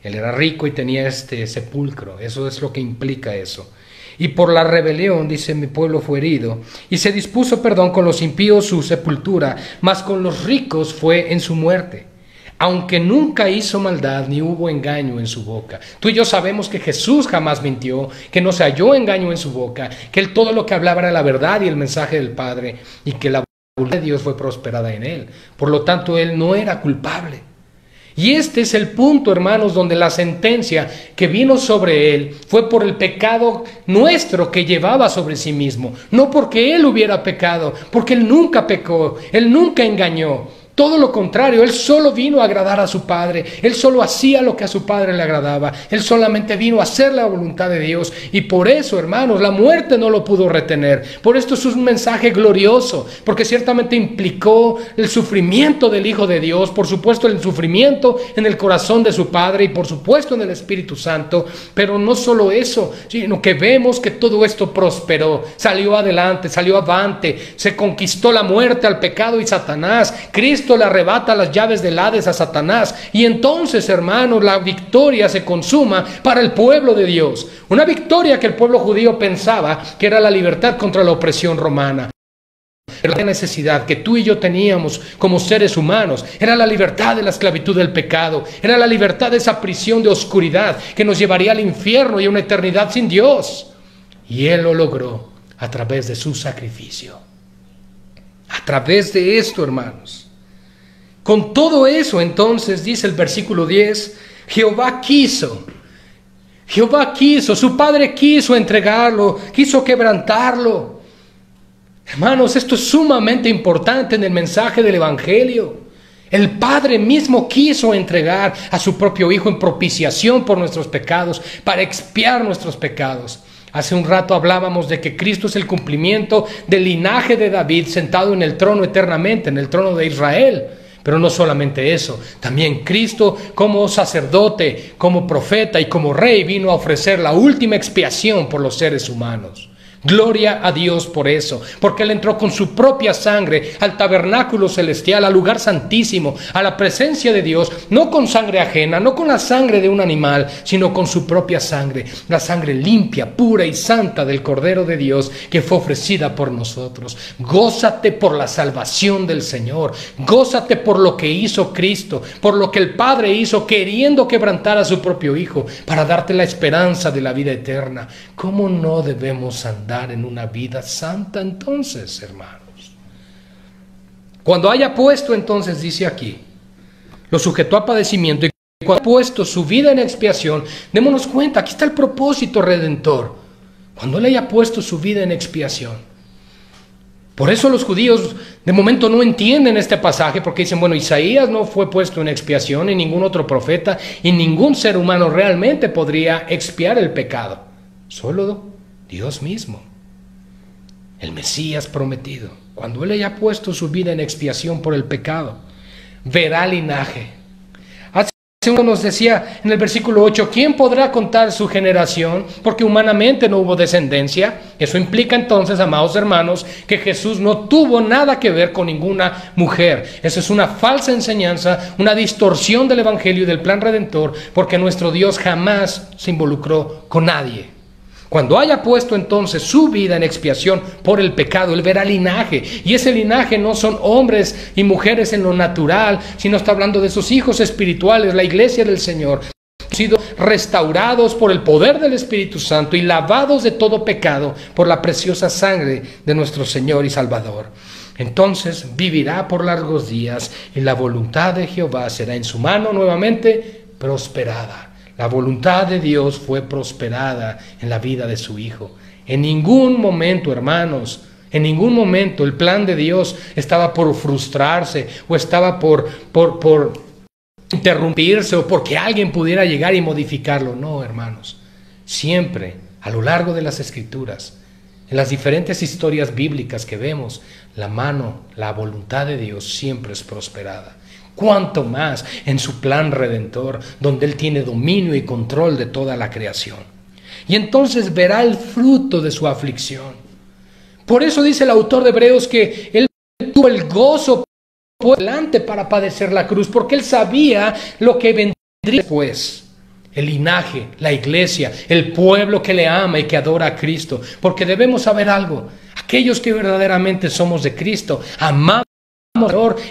Él era rico y tenía este sepulcro, eso es lo que implica eso. Y por la rebelión, dice, mi pueblo fue herido, y se dispuso, con los impíos su sepultura, mas con los ricos fue en su muerte. Aunque nunca hizo maldad, ni hubo engaño en su boca. Tú y yo sabemos que Jesús jamás mintió, que no se halló engaño en su boca, que Él todo lo que hablaba era la verdad y el mensaje del Padre, y que la voluntad de Dios fue prosperada en Él. Por lo tanto, Él no era culpable. Y este es el punto, hermanos, donde la sentencia que vino sobre Él fue por el pecado nuestro que llevaba sobre sí mismo. No porque Él hubiera pecado, porque Él nunca pecó, Él nunca engañó. Todo lo contrario, Él solo vino a agradar a su Padre, Él solo hacía lo que a su Padre le agradaba, Él solamente vino a hacer la voluntad de Dios, y por eso, hermanos, la muerte no lo pudo retener. Por esto es un mensaje glorioso, porque ciertamente implicó el sufrimiento del Hijo de Dios, por supuesto el sufrimiento en el corazón de su Padre y por supuesto en el Espíritu Santo, pero no solo eso, sino que vemos que todo esto prosperó, salió adelante, salió avante, se conquistó la muerte al pecado y Satanás. Cristo le arrebata las llaves del Hades a Satanás, y entonces, hermanos, la victoria se consuma para el pueblo de Dios. Una victoria que el pueblo judío pensaba que era la libertad contra la opresión romana. Pero la necesidad que tú y yo teníamos como seres humanos era la libertad de la esclavitud del pecado, era la libertad de esa prisión de oscuridad que nos llevaría al infierno y a una eternidad sin Dios. Y Él lo logró a través de su sacrificio. A través de esto, hermanos. Con todo eso, entonces, dice el versículo 10, Jehová quiso, su Padre quiso entregarlo, quiso quebrantarlo. Hermanos, esto es sumamente importante en el mensaje del Evangelio. El Padre mismo quiso entregar a su propio Hijo en propiciación por nuestros pecados, para expiar nuestros pecados. Hace un rato hablábamos de que Cristo es el cumplimiento del linaje de David, sentado en el trono eternamente, en el trono de Israel. Pero no solamente eso, también Cristo como sacerdote, como profeta y como rey vino a ofrecer la última expiación por los seres humanos. Gloria a Dios por eso, porque Él entró con su propia sangre al tabernáculo celestial, al lugar santísimo, a la presencia de Dios, no con sangre ajena, no con la sangre de un animal, sino con su propia sangre, la sangre limpia, pura y santa del Cordero de Dios que fue ofrecida por nosotros. Gózate por la salvación del Señor, gózate por lo que hizo Cristo, por lo que el Padre hizo queriendo quebrantar a su propio Hijo para darte la esperanza de la vida eterna. ¿Cómo no debemos andar en una vida santa entonces, hermanos? Cuando haya puesto, entonces dice aquí, lo sujetó a padecimiento, y cuando haya puesto su vida en expiación, démonos cuenta, aquí está el propósito redentor, cuando Él haya puesto su vida en expiación. Por eso los judíos de momento no entienden este pasaje, porque dicen, bueno, Isaías no fue puesto en expiación, y ningún otro profeta, y ningún ser humano realmente podría expiar el pecado, solo Dios mismo, el Mesías prometido. Cuando Él haya puesto su vida en expiación por el pecado, verá linaje. Hace uno nos decía en el versículo 8, ¿quién podrá contar su generación? Porque humanamente no hubo descendencia. Eso implica entonces, amados hermanos, que Jesús no tuvo nada que ver con ninguna mujer. Eso es una falsa enseñanza, una distorsión del Evangelio y del plan redentor, porque nuestro Dios jamás se involucró con nadie. Cuando haya puesto entonces su vida en expiación por el pecado, Él verá linaje. Y ese linaje no son hombres y mujeres en lo natural, sino está hablando de sus hijos espirituales, la iglesia del Señor. Han sido restaurados por el poder del Espíritu Santo y lavados de todo pecado por la preciosa sangre de nuestro Señor y Salvador. Entonces vivirá por largos días y la voluntad de Jehová será en su mano nuevamente prosperada. La voluntad de Dios fue prosperada en la vida de su Hijo. En ningún momento, hermanos, en ningún momento el plan de Dios estaba por frustrarse o estaba por interrumpirse o porque alguien pudiera llegar y modificarlo. No, hermanos. Siempre, a lo largo de las Escrituras, en las diferentes historias bíblicas que vemos, la voluntad de Dios siempre es prosperada. Cuánto más en su plan redentor, donde Él tiene dominio y control de toda la creación. Y entonces verá el fruto de su aflicción. Por eso dice el autor de Hebreos que Él tuvo el gozo por delante para padecer la cruz, porque Él sabía lo que vendría después. El linaje, la iglesia, el pueblo que le ama y que adora a Cristo. Porque debemos saber algo, aquellos que verdaderamente somos de Cristo, amamos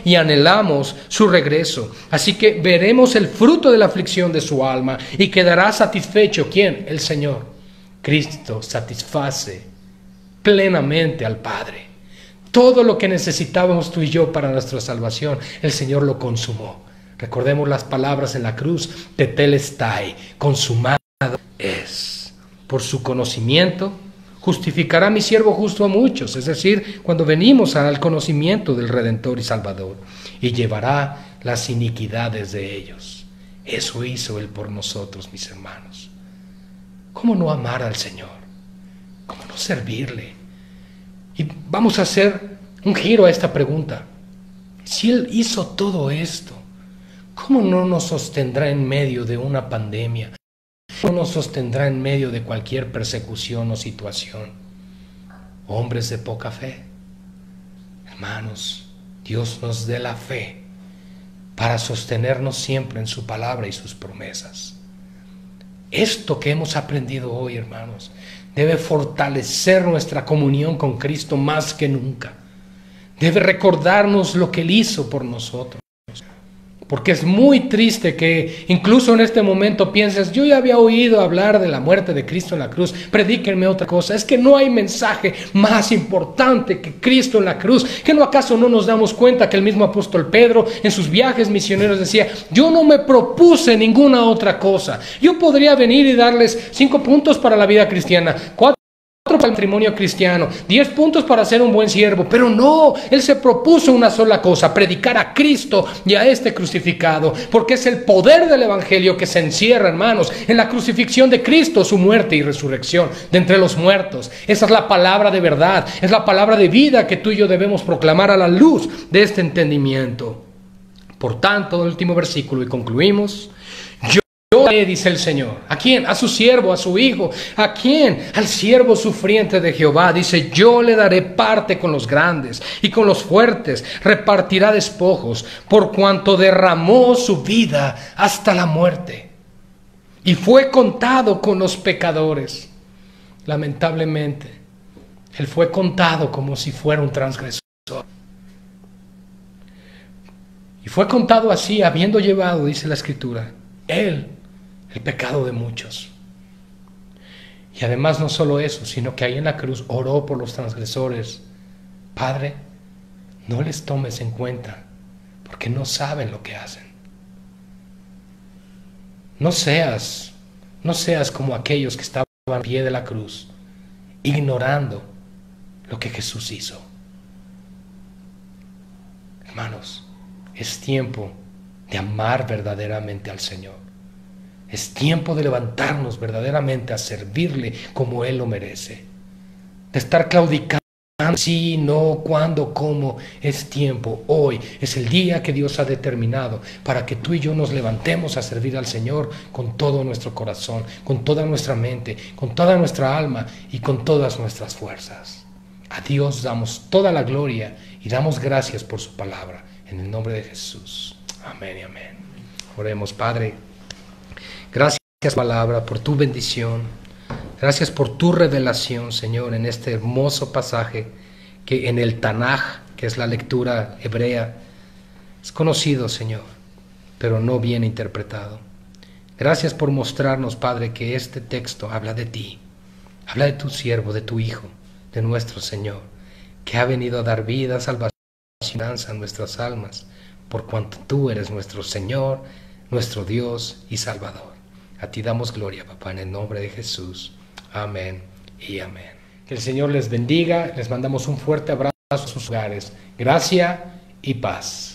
y anhelamos su regreso. Así que veremos el fruto de la aflicción de su alma y quedará satisfecho. ¿Quién? El Señor. Cristo satisface plenamente al Padre. Todo lo que necesitábamos tú y yo para nuestra salvación, el Señor lo consumó. Recordemos las palabras en la cruz, tetelestai, consumado es. Por su conocimiento justificará mi siervo justo a muchos, es decir, cuando venimos al conocimiento del Redentor y Salvador, y llevará las iniquidades de ellos. Eso hizo Él por nosotros, mis hermanos. ¿Cómo no amar al Señor? ¿Cómo no servirle? Y vamos a hacer un giro a esta pregunta. Si Él hizo todo esto, ¿cómo no nos sostendrá en medio de una pandemia? No nos sostendrá en medio de cualquier persecución o situación. Hombres de poca fe. Hermanos, Dios nos dé la fe para sostenernos siempre en su palabra y sus promesas. Esto que hemos aprendido hoy, hermanos, debe fortalecer nuestra comunión con Cristo más que nunca. Debe recordarnos lo que Él hizo por nosotros. Porque es muy triste que incluso en este momento pienses, yo ya había oído hablar de la muerte de Cristo en la cruz, predíquenme otra cosa. Es que no hay mensaje más importante que Cristo en la cruz. ¿Que no acaso no nos damos cuenta que el mismo apóstol Pedro en sus viajes misioneros decía, yo no me propuse ninguna otra cosa? Yo podría venir y darles 5 puntos para la vida cristiana, 4 para el matrimonio cristiano, 10 puntos para ser un buen siervo, pero no, Él se propuso una sola cosa, predicar a Cristo y a este crucificado, porque es el poder del Evangelio que se encierra, hermanos, en la crucifixión de Cristo, su muerte y resurrección de entre los muertos. Esa es la palabra de verdad, es la palabra de vida que tú y yo debemos proclamar a la luz de este entendimiento. Por tanto, el último versículo y concluimos, yo yo le, dice el Señor. ¿A quién? A su siervo, a su hijo. ¿A quién? Al siervo sufriente de Jehová. Dice, yo le daré parte con los grandes y con los fuertes repartirá despojos, por cuanto derramó su vida hasta la muerte. Y fue contado con los pecadores. Lamentablemente, él fue contado como si fuera un transgresor. Y fue contado así, habiendo llevado, dice la Escritura, él, el pecado de muchos. Y además no solo eso, sino que ahí en la cruz oró por los transgresores. Padre, no les tomes en cuenta, porque no saben lo que hacen. No seas como aquellos que estaban al pie de la cruz, ignorando lo que Jesús hizo. Hermanos, es tiempo de amar verdaderamente al Señor. Es tiempo de levantarnos verdaderamente a servirle como Él lo merece. De estar claudicando, sí, no, cuándo, cómo. Es tiempo, hoy es el día que Dios ha determinado para que tú y yo nos levantemos a servir al Señor con todo nuestro corazón, con toda nuestra mente, con toda nuestra alma y con todas nuestras fuerzas. A Dios damos toda la gloria y damos gracias por su palabra. En el nombre de Jesús. Amén y amén. Oremos, Padre. Gracias por tu palabra, por tu bendición. Gracias por tu revelación, Señor, en este hermoso pasaje que en el Tanaj, que es la lectura hebrea, es conocido, Señor, pero no bien interpretado. Gracias por mostrarnos, Padre, que este texto habla de ti, habla de tu siervo, de tu Hijo, de nuestro Señor, que ha venido a dar vida, salvación y esperanza a nuestras almas, por cuanto tú eres nuestro Señor, nuestro Dios y Salvador. A ti damos gloria, papá, en el nombre de Jesús. Amén y amén. Que el Señor les bendiga. Les mandamos un fuerte abrazo a sus hogares. Gracia y paz.